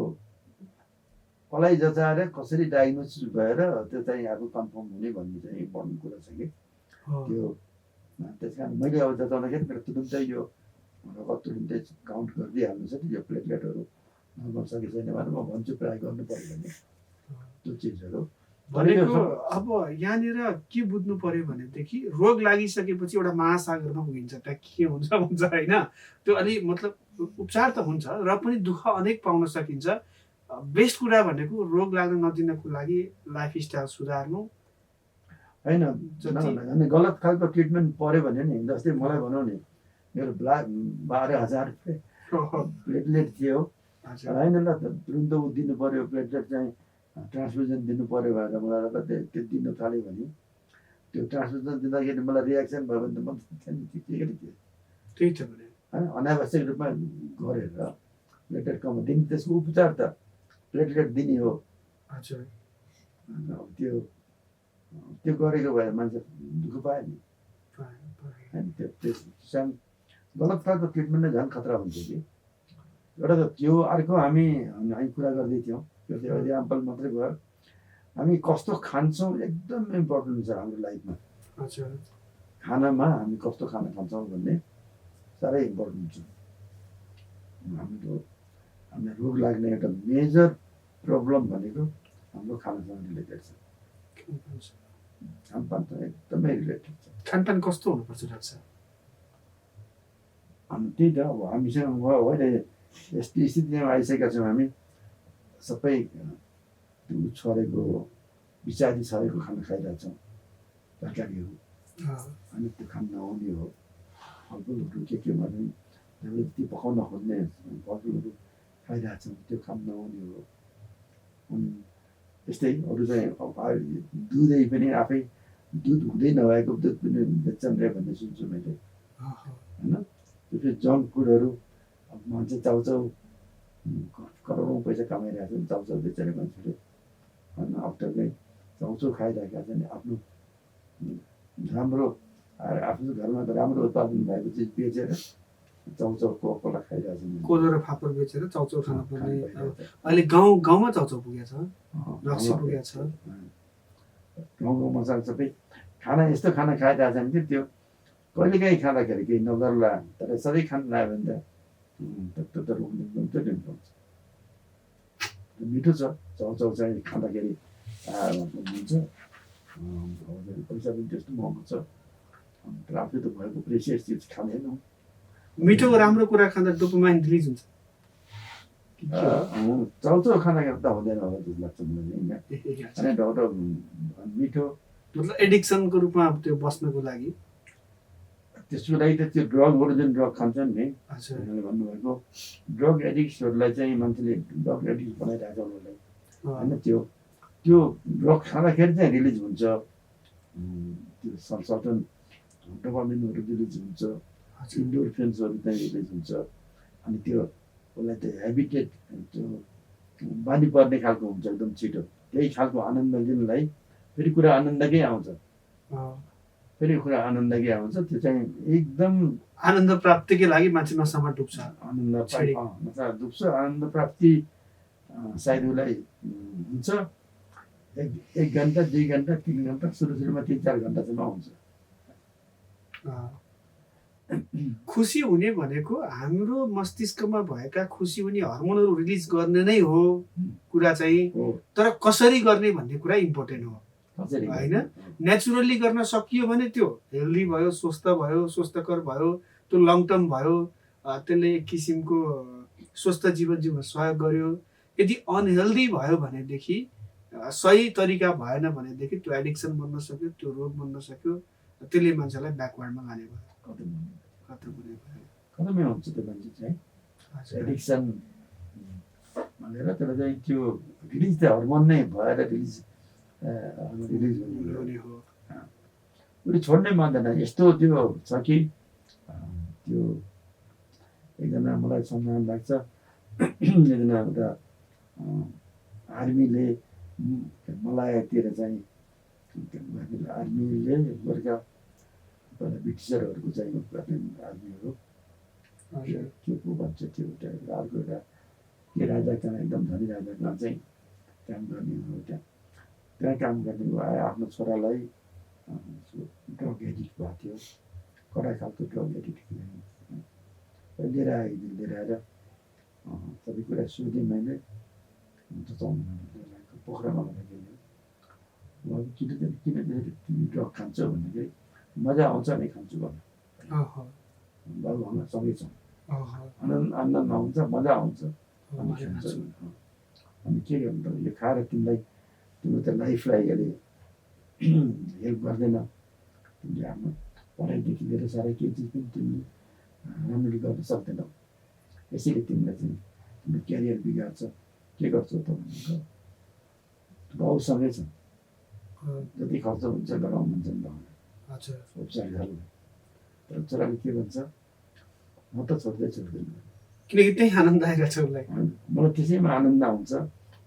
कसलाई जचाएर कसरी डायग्नोसिस भएर त्यो चाहिँ आफू कन्फर्म हुने भन्ने चाहिँ इम्पोर्टेन्ट कुरा छ कि त्यो त्यस कारण मैले अब जचाउँदाखेरि मेरो तुरुन्तै यो रगत तुरुन्तै काउन्ट गरिदिइहाल्नु छ नि यो प्लेटलेटहरू नर्मल छ कि छैन भनेर म भन्छु प्रायः गर्नु पऱ्यो भने त्यो चिजहरू भनेको अब यहाँनिर के बुझ्नु पर्यो भनेदेखि रोग लागिसकेपछि एउटा महासागरमा पुगिन्छ त्यहाँ के हुन्छ हुन्छ होइन त्यो अलि मतलब उपचार त हुन्छ र पनि दुःख अनेक पाउन सकिन्छ बेस्ट कुरा भनेको रोग लाग्न नदिनको लागि लाइफस्टाइल सुधार्नु होइन गलत खालको ट्रिटमेन्ट पऱ्यो भने नि जस्तै मलाई भनौँ नि मेरो 12,000 प्लेटलेट थियो होइन ल तुरुन्त ऊ दिनु पऱ्यो प्लेटलेट चाहिँ ट्रान्सफ्युजन दिनु पऱ्यो भनेर मलाई त्यो दिनु थाल्यो भने त्यो ट्रान्सफ्युजन दिँदाखेरि मलाई रियाक्सन भयो भने त म त्यही छ भने होइन अनावश्यक रूपमा गरेर प्लेटलेट कम दिने त्यसको उपचार त प्लेटलेट दिने हो हजुर अब त्यो गरेको भए मान्छे दुःख पायो नि होइन त्यो गलत खालको ट्रिटमेन्ट नै झन् खतरा हुन्छ कि एउटा त त्यो अर्को हामी कुरा गर्दै थियौँ त्यो चाहिँ इक्जाम्पल मात्रै भयो हामी कस्तो खान्छौँ एकदम इम्पोर्टेन्ट छ हाम्रो लाइफमा खानामा हामी कस्तो खाना खान्छौँ भन्ने साह्रै इम्पोर्टेन्ट छ हामीलाई रोग लाग्ने एउटा मेजर प्रब्लम भनेको हाम्रो खानासँग रिलेटेड छ खानपान त एकदमै रिलेटेड छ खानपान कस्तो हुनुपर्छ डाक्टर साहब अनि त्यही त अब हामीसँग होइन यस्तो स्थितिमा आइसकेका छौँ हामी सबै त्यो छरेको बिचारी छरेको खाना खाइरहेछौँ तरकारीहरू अनि त्यो खान नहुने हो फलफुलहरू के भने त्यो पकाउन खोज्ने फलफुलहरू खाइरहेछौँ त्यो खान नहुने हो अनि त्यस्तै अरू चाहिँ दुधै पनि आफै दुध हुँदै नभएको दुध पनि बेच्छन् रे भन्ने सुन्छु मैले होइन त्यो फेरि जङ्क फुडहरू अब मान्छे चाउचाउ करोडौँ पैसा कमाइरहेको छ नि चाउचाउ बेचेर मान्छेले होइन आफ्टर नै चाउचाउ खाइरहेका छन् आफ्नो राम्रो आफ्नो घरमा त राम्रो उत्पादन भएको चिज बेचेर चाउचाउ कोला खाइरहेको छन् कोदो र फापर बेचेर चाउचाउ खान पर्ने अहिले गाउँमा चाउचाउ पुगेको छ रक्सी पुगेको छ गाउँमा सबै खाना यस्तो खाना खाइरहेको छन् कि त्यो कहिलेकाहीँ खाँदाखेरि केही नगर्ला तर सधैँ खान लाग्यो भने त त्यो रोक्ने एकदम त्यो हुन्छ मिठो छ चाउचाउ चाहिँ खाँदाखेरि हुन्छ पैसा पनि त्यस्तो महँगो छ तर आफै त भएको प्रेसियस चिज खाँदैनौँ मिठो राम्रो कुरा खाँदा डोपामाइन रिलिज हुन्छ चाउचाउ खाँदाखेरि त हुँदैन होला जस्तो लाग्छ मलाई डक्टर मिठो मतलब एडिक्सनको रूपमा त्यो बस्नको लागि त्यसको लागि त त्यो ड्रगहरू जुन ड्रग खान्छन् नि उहाँले भन्नुभएको ड्रग एडिक्ट्सहरूलाई चाहिँ मान्छेले ड्रग एडिक्ट बनाइरहेको उनीहरूलाई होइन त्यो ड्रग खाँदाखेरि चाहिँ रिलिज हुन्छ त्यो सर्टन डोपामिनहरू रिलिज हुन्छ इन्डोर्फिन्सहरू चाहिँ रिलिज हुन्छ अनि त्यो उसलाई त्यो हेबिटेट त्यो बानी पर्ने खालको हुन्छ एकदम छिटो त्यही खालको आनन्द लिनलाई फेरि कुरा आनन्दकै आउँछ फेरि कुरा आनन्दकै आउँछ त्यो चाहिँ एकदम आनन्द प्राप्तिकै लागि मान्छे नसामा डुब्छ नसा डुब्छ आनन्द प्राप्ति सायद उसलाई हुन्छ 1 घन्टा 2 घन्टा 3 घन्टा सुरुमा 3-4 घन्टासम्म आउँछ खुसी हुने भनेको हाम्रो मस्तिष्कमा भएका खुसी हुने हर्मोनहरू रिलिज गर्ने नै हो कुरा चाहिँ तर कसरी गर्ने भन्ने कुरा इम्पोर्टेन्ट हो होइन नेचुरली गर्न सकियो भने त्यो हेल्दी भयो स्वस्थकर भयो त्यो लङ टर्म भयो त्यसले एक किसिमको स्वस्थ जीवन जिउन सहयोग गर्यो यदि अनहेल्दी भयो भनेदेखि सही तरिका भएन भनेदेखि त्यो एडिक्सन बन्न सक्यो त्यो रोग बन्न सक्यो त्यसले मान्छेलाई ब्याकवर्डमा लाने भयो खतमै हुन्छ त्यो मान्छे चाहिँ एडिक्सन भनेर तर चाहिँ त्यो रिलिज त हर्मोन नै भएर रिलिज हुने हो उसले छोड्नै मान्दैन यस्तो त्यो छ कि त्यो एकजना मलाई सम्मान लाग्छ एकजना एउटा आर्मीले मलायातिर चाहिँ आर्मीले गोर्खा पहिला ब्रिटिसरहरूको चाहिँ गर्ने आर्मीहरू के को भन्छ त्यो एउटा अर्को एउटा के राजा कहाँ एकदम धनी राजा कहाँ चाहिँ काम गर्ने हो त्यहाँ काम गर्ने आयो आफ्नो छोरालाई ड्रग एडिक्ट भएको थियो कडा खालको ड्रग एडिक्ट लिएर आयो एक दिन लिएर आएर सबै कुरा सोधेँ मैले पोखरामा गएर किन तिमी ड्रग खान्छौ भन्दाखेरि मजा आउँछ नि खान्छु भन्नु बाबु हामी सँगै छौँ आनन्द आउँछ मजा आउँछ अनि खान्छ अनि के गर्नु त यो खाएर तिमीलाई तिम्रो त लाइफलाई यसले हेल्प गर्दैन तिमीले आफ्नो पढाइदेखि लिएर साह्रै केही चिज पनि तिमीले राम्ररी गर्न सक्दैनौ यसैले तिमीलाई चाहिँ तिम्रो क्यारियर बिगार्छ के गर्छौ त भनेको बाउसँगै छ जति खर्च हुन्छ गराउनु भन्छ नि बाउले उपचारहरूलाई तर छोराले के भन्छ म त छोड्दैन किनकि त्यही आनन्द आइरहेको छ उसलाई मलाई त्यसैमा आनन्द आउँछ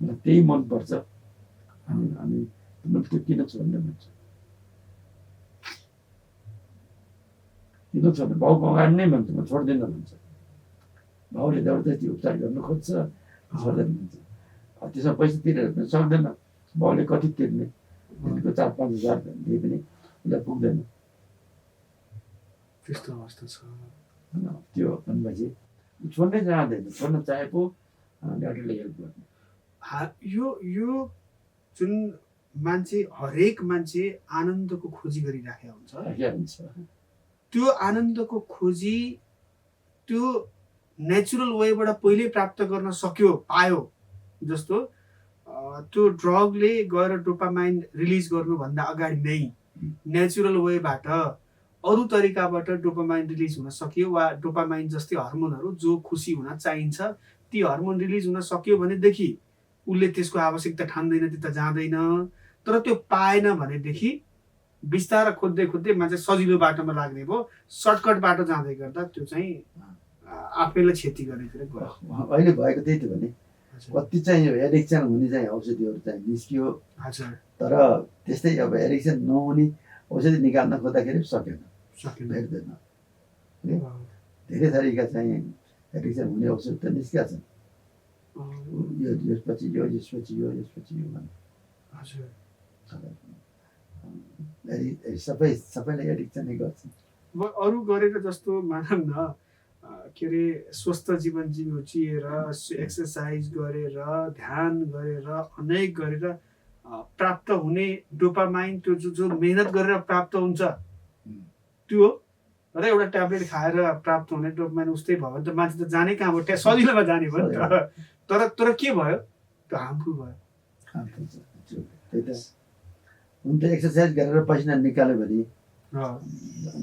मलाई त्यही मनपर्छ अनि तिमीले त्यो किन छोड्ने भन्छ किन छोड्ने बाउको अगाडि नै भन्छ म छोड्दिनँ भन्छ बाउले जबरजस्ती उपचार गर्नु खोज्छ छोड्दैन भन्छ त्यसमा पैसा तिरेर पनि सक्दैन बाउले कति तिर्ने दिनको 4-5 हजार दिए पनि उसलाई पुग्दैन त्यस्तो अवस्था छ होइन त्यो भनेपछि छोड्नै चाहँदैन छोड्न चाहे पो डाक्टरले हेल्प गर्ने यो जुन मान्छे हरेक मान्छे आनन्दको खोजी गरिराखेको हुन्छ त्यो आनन्दको खोजी त्यो नेचुरल वेबाट पहिले प्राप्त गर्न सक्यो पायो जस्तो त्यो ड्रगले गएर डोपामाइन रिलिज गर्नुभन्दा अगाडि नै नेचुरल वेबाट अरू तरिकाबाट डोपामाइन रिलिज हुन सक्यो वा डोपामाइन जस्तै हर्मोनहरू जो खुसी हुन चाहिन्छ ती हर्मोन रिलिज हुन सक्यो भनेदेखि उसले त्यसको आवश्यकता ठान्दैन त्यता जाँदैन तर त्यो पाएन भनेदेखि बिस्तारै खोज्दै खोज्दै मान्छे सजिलो बाटोमा लाग्ने भयो सर्टकट बाटो जाँदै गर्दा त्यो चाहिँ आफैलाई क्षति गर्नेतिर गयो अहिले भएको त्यही थियो भने कति चाहिँ यो एडिक्सन हुने चाहिँ औषधिहरू चाहिँ निस्कियो तर त्यस्तै अब एडिक्सन नहुने औषधि निकाल्न खोज्दाखेरि सकेन भेट्दैन धेरै थरीका चाहिँ एडिक्सन हुने औषध त निस्किया छन् यो यसपछि यो यसपछि यो यसपछि यो सबैले एडिक्सन नै गर्छन् अरू गरेर जस्तो मानौँ न के अरे स्वस्थ जीवन जिएर एक्सर्साइज गरेर ध्यान गरेर अनेक गरेर प्राप्त हुने डोपामाइन त्यो जो मेहनत गरेर प्राप्त हुन्छ त्यो र एउटा ट्याब्लेट खाएर प्राप्त हुने डोपामाइन उस्तै भयो भने त मान्छे त जाने कहाँबाट सजिलोमा जाने भयो नि त तर के भयो त्यो हार्मफुल भयो हुन्छ एक्सर्साइज गरेर पसिना निकाल्यो भने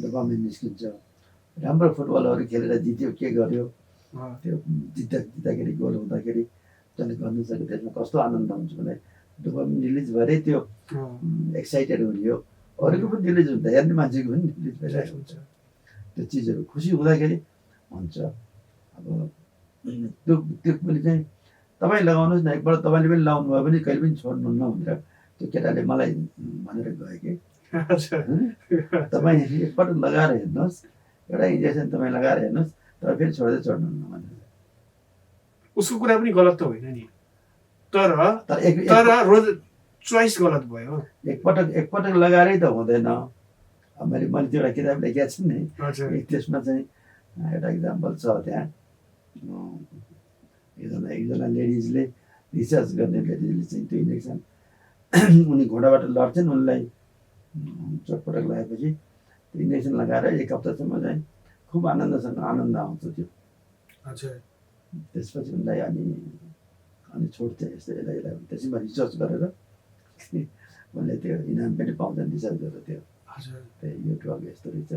डोपामाइन निस्किन्छ राम्रो फुटबलहरू खेलेर जित्यो के गर्यो त्यो जित्दाखेरि गोल हुँदाखेरि जसले गर्नु सक्यो त्यसमा कस्तो आनन्द हुन्छ भने डोपामाइन रिलिज भएरै त्यो एक्साइटेड हुने हो अरूको पनि रिलिज हुन्छ हेर्ने मान्छेको पनि रिलिज भइरहेको हुन्छ त्यो चिजहरू खुसी हुँदाखेरि हुन्छ अब त्यो पनि चाहिँ तपाईँ लगाउनुहोस् न एकपल्ट तपाईँले पनि लगाउनु भयो भने कहिले पनि छोड्नुहुन्न भनेर त्यो केटाले मलाई भनेर गयो कि तपाईँ एकपल्ट लगाएर हेर्नुहोस् एउटा इन्जेक्सन तपाईँ लगाएर हेर्नुहोस् तपाईँ फेरि छोड्नुहुन्न भनेर उसको कुरा पनि गलत त होइन नि तर रोज चोइस गलत भयो एकपटक लगाएरै त हुँदैन मैले त्यो एउटा किताब लेखेको छु नि त्यसमा चाहिँ एउटा इक्जाम्पल छ त्यहाँ एकजना लेडिजले रिसर्च गर्ने लेडिजले चाहिँ त्यो इन्जेक्सन उनी घोडाबाट लड्छन् उनलाई चटपटक लगाएपछि त्यो इन्जेक्सन लगाएर 1 हप्तासम्म चाहिँ खुब आनन्द आउँछ त्यो त्यसपछि उनलाई अनि छोड्छ यस्तो यसलाई त्यसैमा रिसर्च गरेर उनले त्यो इनाम पनि पाउँछन् रिसर्च गरेर त्यो यो ड्रग यस्तो रहेछ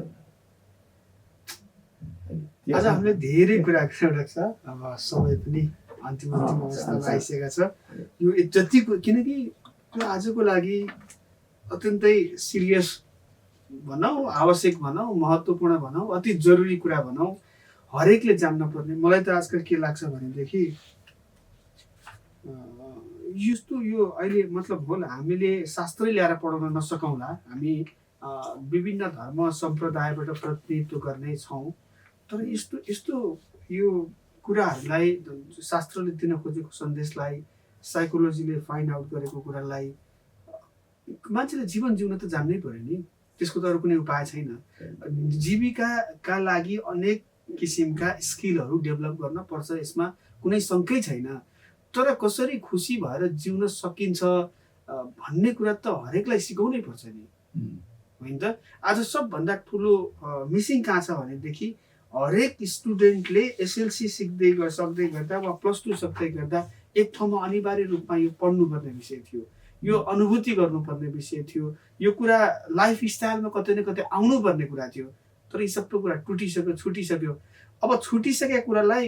आज हामीले धेरै कुरा गरिरहेको छ अब समय पनि अन्तिम अवस्थामा आइसकेको छ यो जतिको किनकि त्यो आजको लागि अत्यन्तै सिरियस भनौँ आवश्यक भनौँ महत्त्वपूर्ण भनौँ अति जरुरी कुरा भनौँ हरेकले जान्न पर्ने मलाई त आजकल के लाग्छ भनेदेखि यस्तो यो अहिले मतलब होला हामीले शास्त्रै ल्याएर पढाउन नसकौँला, हामी विभिन्न धर्म सम्प्रदायबाट प्रतिनिधित्व गर्ने छौँ, तर यस्तो यस्तो यो कुराहरूलाई शास्त्रले दिन खोजेको सन्देशलाई, साइकोलोजीले फाइन्ड आउट गरेको कुरालाई मान्छेले जीवन जिउन त जान्नै पर्यो नि, त्यसको त अरू कुनै उपाय छैन। जीविकाका लागि अनेक किसिमका स्किलहरू डेभलप गर्न पर्छ, यसमा कुनै शङ्कै छैन। तर कसरी खुसी भएर जिउन सकिन्छ भन्ने कुरा त हरेकलाई सिकाउनै पर्छ नि, होइन त? आज सबभन्दा ठुलो मिसिङ कहाँ छ भनेदेखि हरेक स्टुडेन्टले एसएलसी सक्दै गर्दा वा +2 सक्दै गर्दा एक ठाउँमा अनिवार्य रूपमा यो पढ्नुपर्ने विषय थियो, यो अनुभूति गर्नुपर्ने विषय थियो, यो कुरा लाइफ स्टाइलमा कतै न कतै आउनुपर्ने कुरा थियो। तर यी सबै कुरा छुटिसक्यो। अब छुटिसकेका कुरालाई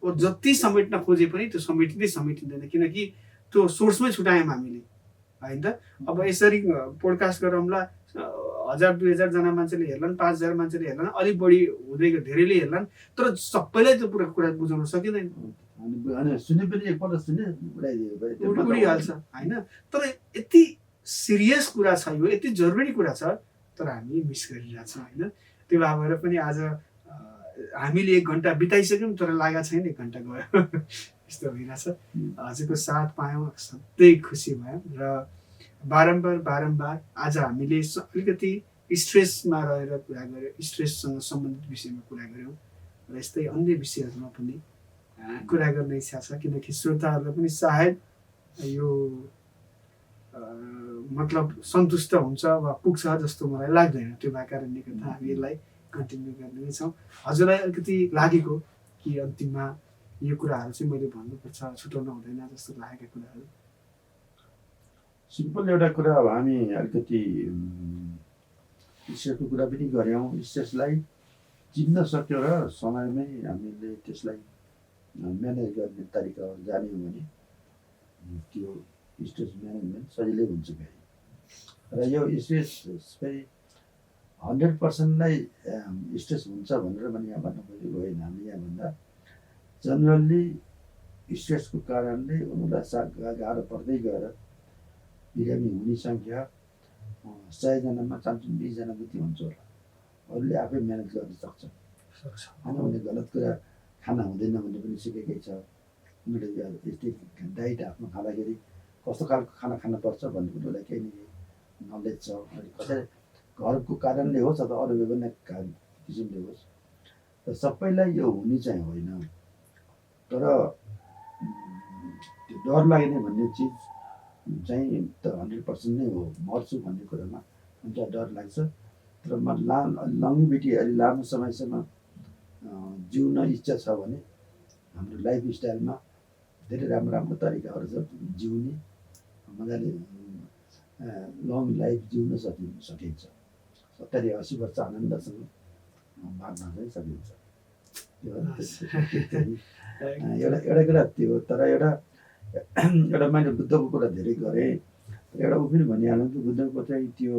जति समेट्न खोजे पनि त्यो समेटिँदैन, किनकि त्यो सोर्समै छुटायौँ हामीले, होइन त? अब यसरी पोडकास्ट गरौँला, 1000-2000 जना मान्छेले हेर्लान्, 5000 मान्छेले हेर्लान्, अलिक बढी हुँदै धेरैले हेर्लान्, तर सबैलाई त्यो कुरा बुझाउन सकिँदैन, उडिहाल्छ, होइन? तर यति सिरियस कुरा छ यो, यति जरुरी कुरा छ, तर हामी मिस गरिरहेछौँ, होइन? त्यो भएर पनि आज हामीले 1 घन्टा बिताइसक्यौँ, तर लागेको छैन 1 घन्टा गयो। यस्तो भइरहेछ। हजुरको साथ पायौँ, सधैँ खुसी भयौँ, र बारम्बार आज हामीले अलिकति स्ट्रेसमा रहेर कुरा गऱ्यौँ, स्ट्रेससँग सम्बन्धित विषयमा कुरा गऱ्यौँ, र यस्तै अन्य विषयहरूमा पनि कुरा गर्ने इच्छा छ, किनकि श्रोताहरूलाई पनि सायद यो मतलब सन्तुष्ट हुन्छ वा पुग्छ जस्तो मलाई लाग्दैन। त्यो भएको कारणले गर्दा हामी यसलाई कन्टिन्यू गर्ने नै छौँ। हजुरलाई अलिकति लागेको कि अन्तिममा यो कुराहरू चाहिँ मैले भन्नुपर्छ, छुटाउन हुँदैन जस्तो लागेका कुराहरू? सिम्पल एउटा कुरा, अब हामी अलिकति स्ट्रेसको कुरा पनि गऱ्यौँ। स्ट्रेसलाई चिन्न सक्यो र समयमै हामीले त्यसलाई म्यानेज गर्ने तरिकाहरू जान्यौँ भने त्यो स्ट्रेस म्यानेजमेन्ट सजिलै हुन्छ। फेरि र यो स्ट्रेस फेरि 100% नै स्ट्रेस हुन्छ भनेर पनि यहाँ भन्न खोजेको होइन। हामीले यहाँ भन्दा जनरल्ली स्ट्रेसको कारणले उनीहरूलाई गाह्रो पर्दै गएर बिरामी हुने सङ्ख्या 100 जनामा 20 जना जति हुन्छ होला। अरूले आफै म्यानेज गर्न सक्छ, उनीहरूले गलत कुरा खाना हुँदैन भन्ने पनि सिकेकै छ। उनीहरूले यस्तै डाइट आफ्नो खाँदाखेरि कस्तो खालको खाना खानुपर्छ भन्ने कुरोलाई केही न केही नलेज छ। कसै घरको कारणले होस् अथवा अरू विभिन्न किसिमले होस्, र सबैलाई यो हुने चाहिँ होइन। तर त्यो डर लाग्ने भन्ने चिज चाहिँ त 100% नै हो। मर्छु भन्ने कुरामा हुन्छ डर लाग्छ, तर लङ्गिभिटी अलि लामो समयसम्म जिउन इच्छा छ भने हाम्रो लाइफ स्टाइलमा धेरै राम्रो तरिकाहरू छ जिउने, मजाले लङ लाइफ जिउन सकिन्छ। 70-80 वर्ष आनन्दसँग बाँच्न चाहिँ सकिन्छ। एउटा कुरा त्यो। तर एउटा मैले बुद्धको कुरा धेरै गरेँ, एउटा ऊ पनि भनिहाल्नु कि बुद्धको चाहिँ त्यो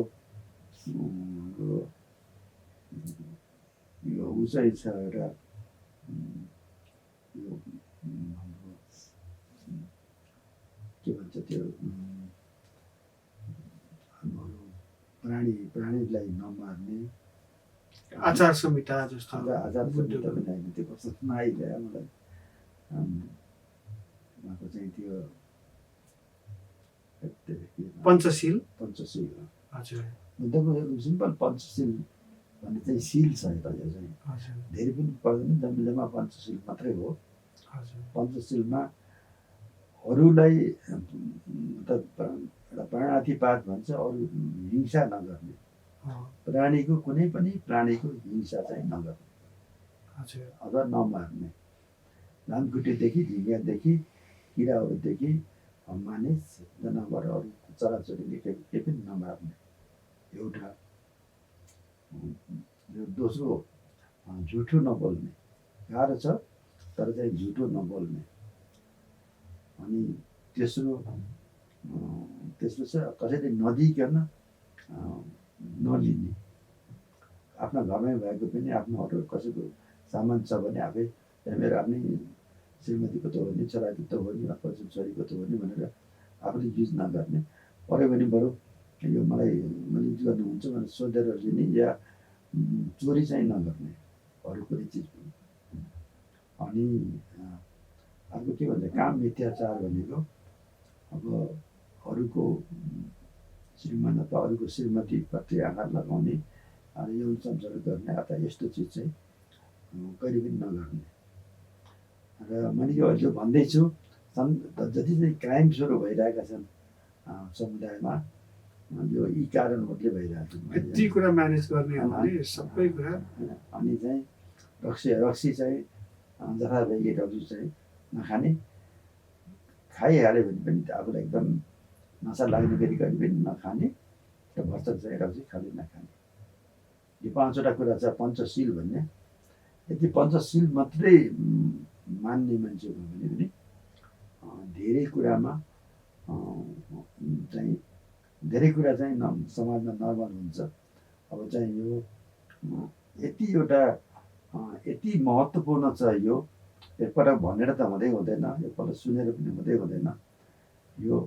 यो ऊ चाहिँ छ एउटा यो हाम्रो के भन्छ त्यो प्राणीलाई नमार्ने आचार संहिता जस्तो। आचार संहिता पनि होइन, त्यो कस्तो आइदियो मलाई उहाँको चाहिँ त्यो पञ्चशील। हजुर, बुद्धको सिम्पल पञ्चशील भन्ने चाहिँ शिल छ। यता यो चाहिँ धेरै पनि पर्दैन, जम्मा पञ्चशील मात्रै हो। पञ्चशीलमा अरूलाई एउटा प्राणातिपात भन्छ, अरू हिंसा नगर्ने, प्राणीको कुनै पनि प्राणीको हिंसा चाहिँ नगर्ने अथवा नमार्ने, लामखुट्टेदेखि झिँगादेखि किराहरूदेखि मानिस जनावर अरू चराचुरुङ्गी केही पनि नमार्ने एउटा। दोस्रो झुठो नबोल्ने, गाह्रो छ तर चाहिँ झुठो नबोल्ने। अनि तेस्रो चाहिँ कसैले नदिइकन नलिने, आफ्ना घरमै भएको पनि आफ्नो अरू कसैको सामान छ भने आफै मेरो आफ्नै श्रीमतीको त हो नि, छोराको त हो नि, अथवा छोरीको त हो नि भनेर आफूले युज नगर्ने। पऱ्यो भने बरु यो मैले युज गर्नुहुन्छ भनेर सोधेर लिने, या चोरी चाहिँ नगर्ने अरू कुनै चिज पनि। अनि अर्को के भन्छ, काम मिथ्याचार भनेको अब अरूको श्रीमान अथवा अरूको श्रीमतीप्रति आघात लगाउने, यौन सम्झौता गर्ने अथवा यस्तो चिज चाहिँ कहिले पनि नगर्ने। र मैले यो अहिले भन्दैछु, जति चाहिँ क्राइम सुरु भइरहेका छन् समुदायमा, यो यी कारणहरूले भइरहेको छ। यति कुरा म्यानेज गर्ने हो भने सबै कुरा। अनि चाहिँ रक्सी चाहिँ जथाभावी रक्सी चाहिँ नखाने, खाइहाल्यो भने पनि आफूलाई एकदम नसा लाग्ने गरी कहिले पनि नखाने, र भर्खर चाहिँ रक्सी खालि नखाने। यो 5वटा कुरा छ पञ्चशील भन्ने। यदि पञ्चशील मात्रै मान्ने मान्छे भयो भने पनि धेरै कुरामा चाहिँ धेरै कुरा चाहिँ समाजमा नर्मल हुन्छ। अब चाहिँ यो यति महत्त्वपूर्ण छ, यो एकपल्ट भनेर त हुँदै हुँदैन, एकपल्ट सुनेर पनि हुँदै हुँदैन। यो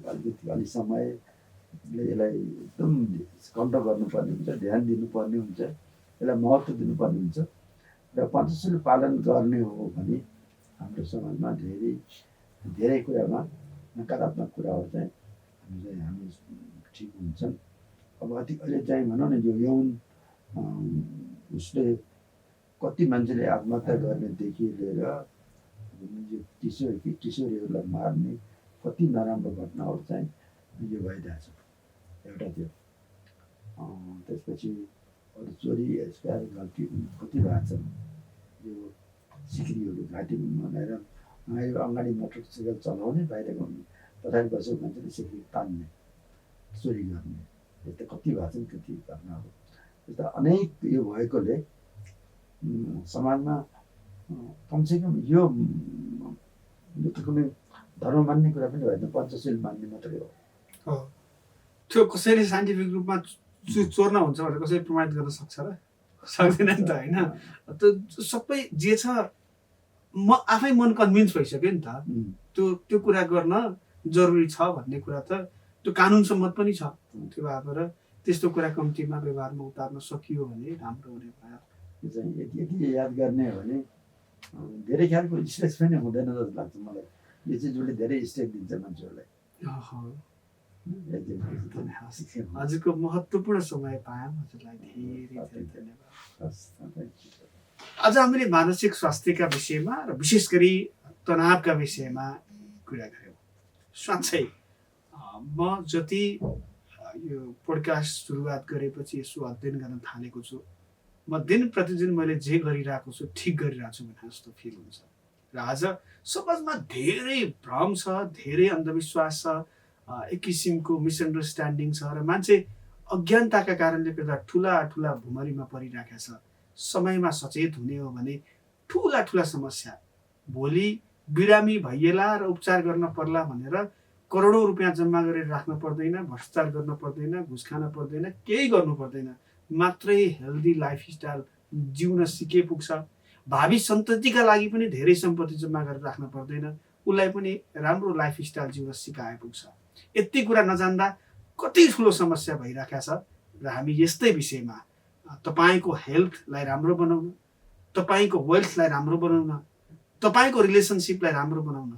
अलिकति अलि समयले यसलाई एकदम कन्ट्रोल गर्नुपर्ने हुन्छ, ध्यान दिनुपर्ने हुन्छ, यसलाई महत्त्व दिनुपर्ने हुन्छ। र पञ्चशील पालन गर्ने हो भने हाम्रो समाजमा धेरै कुरामा नकारात्मक कुराहरू चाहिँ हामी ठिक हुन्छन्। अब अहिले चाहिँ भनौँ न, यो यौन उसले कति मान्छेले आत्महत्या गर्नेदेखि लिएर यो किशोरीहरूलाई मार्ने कति नराम्रो घटनाहरू चाहिँ यो भइरहेछ। एउटा त्यो, त्यसपछि अरू चोरी यस्ता गल्ती कति भएको छ। यो सिक्रीहरू घाँटी बनाएर अगाडि मोटरसाइकल चलाउने, बाहिर पछाडि बसेको मान्छेले सिक्री तान्ने, चोरी गर्ने, यस्तो कति भएको छन् कति घटनाहरू। यस्ता अनेक यो भएकोले समाजमा कमसेकम यो त कुनै धर्म मान्ने कुरा पनि होइन, पञ्चशील मान्ने मात्रै हो। त्यो कसैले साइन्टिफिक रूपमा चोर्न हुन्छ भनेर कसैले प्रमाणित गर्न सक्छ र? सक्दैन नि त, होइन? त्यो सबै जे छ म आफै मन कन्भिन्स भइसक्यो नि त। त्यो कुरा गर्न जरुरी छ भन्ने कुरा त त्यो कानुन सम्मत पनि छ। त्यो भएर त्यस्तो कुरा कम्तीमा व्यवहारमा उतार्न सकियो भने राम्रो हुने भयो। चाहिँ यति याद गर्ने हो भने धेरै खालको स्ट्रेस पनि हुँदैन जस्तो लाग्छ मलाई। यो चिजले धेरै स्ट्रेस दिन्छ मान्छेहरूलाई। हजुरको महत्त्वपूर्ण समय पायौँ, हजुरलाई धेरै धन्यवाद। आज हामीले मानसिक स्वास्थ्यका विषयमा र विशेष गरी तनावका विषयमा कुरा गऱ्यौँ। साँच्चै म जति यो पोडकास्ट सुरुवात गरेपछि यसो अध्ययन गर्न थालेको छु, म दिन प्रतिदिन मैले जे गरिरहेको छु ठिक गरिरहेको छु भने जस्तो फिल हुन्छ। र आज समाजमा धेरै भ्रम छ, धेरै अन्धविश्वास छ, एक किसिमको मिसअन्डरस्ट्यान्डिङ छ, र मान्छे अज्ञानताका कारणले गर्दा ठुला ठुला भुमरीमा परिरहेका छ। समयमा सचेत हुने हो भने ठुला ठुला समस्या भोलि बिरामी भइएला र उपचार गर्न पर्ला भनेर करोडौँ रुपियाँ जम्मा गरेर राख्न पर्दैन, भ्रष्टाचार गर्न पर्दैन, घुस खान पर्दैन, केही गर्नु पर्दैन। मात्रै हेल्दी लाइफस्टाइल जिउन सिके पुग्छ। भावी सन्ततिका लागि पनि धेरै सम्पत्ति जम्मा गरेर राख्न पर्दैन, उसलाई पनि राम्रो लाइफस्टाइल जिउन सिकाए पुग्छ। यति कुरा नजान्दा कति ठुलो समस्या भइरहेको छ। र हामी यस्तै विषयमा तपाईँको हेल्थलाई राम्रो बनाउन, तपाईँको वेल्थलाई राम्रो बनाउन, तपाईँको रिलेसनसिपलाई राम्रो बनाउन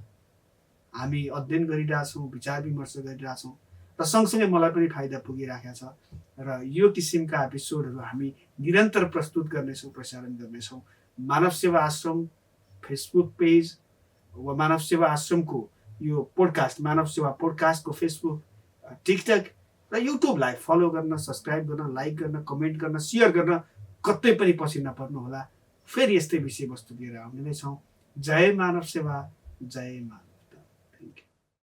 हामी अध्ययन गरिरहेछौँ, विचार विमर्श गरिरहेछौँ, र सँगसँगै मलाई पनि फाइदा पुगिरहेको छ। र यो किसिमका एपिसोडहरू हामी निरन्तर प्रस्तुत गर्नेछौँ, प्रसारण गर्नेछौँ। मानव सेवा आश्रम फेसबुक पेज वा मानव सेवा आश्रमको यो पोडकास्ट, मानव सेवा पोडकास्टको फेसबुक, टिकटक र युट्युबलाई फलो गर्न, सब्सक्राइब गर्न, लाइक गर्न, कमेन्ट गर्न, सेयर गर्न कतै पनि पछि नपर्नु होला। फेरि यस्तै विषयवस्तु लिएर आउने नै छौँ। जय मानव सेवा, जय मानव।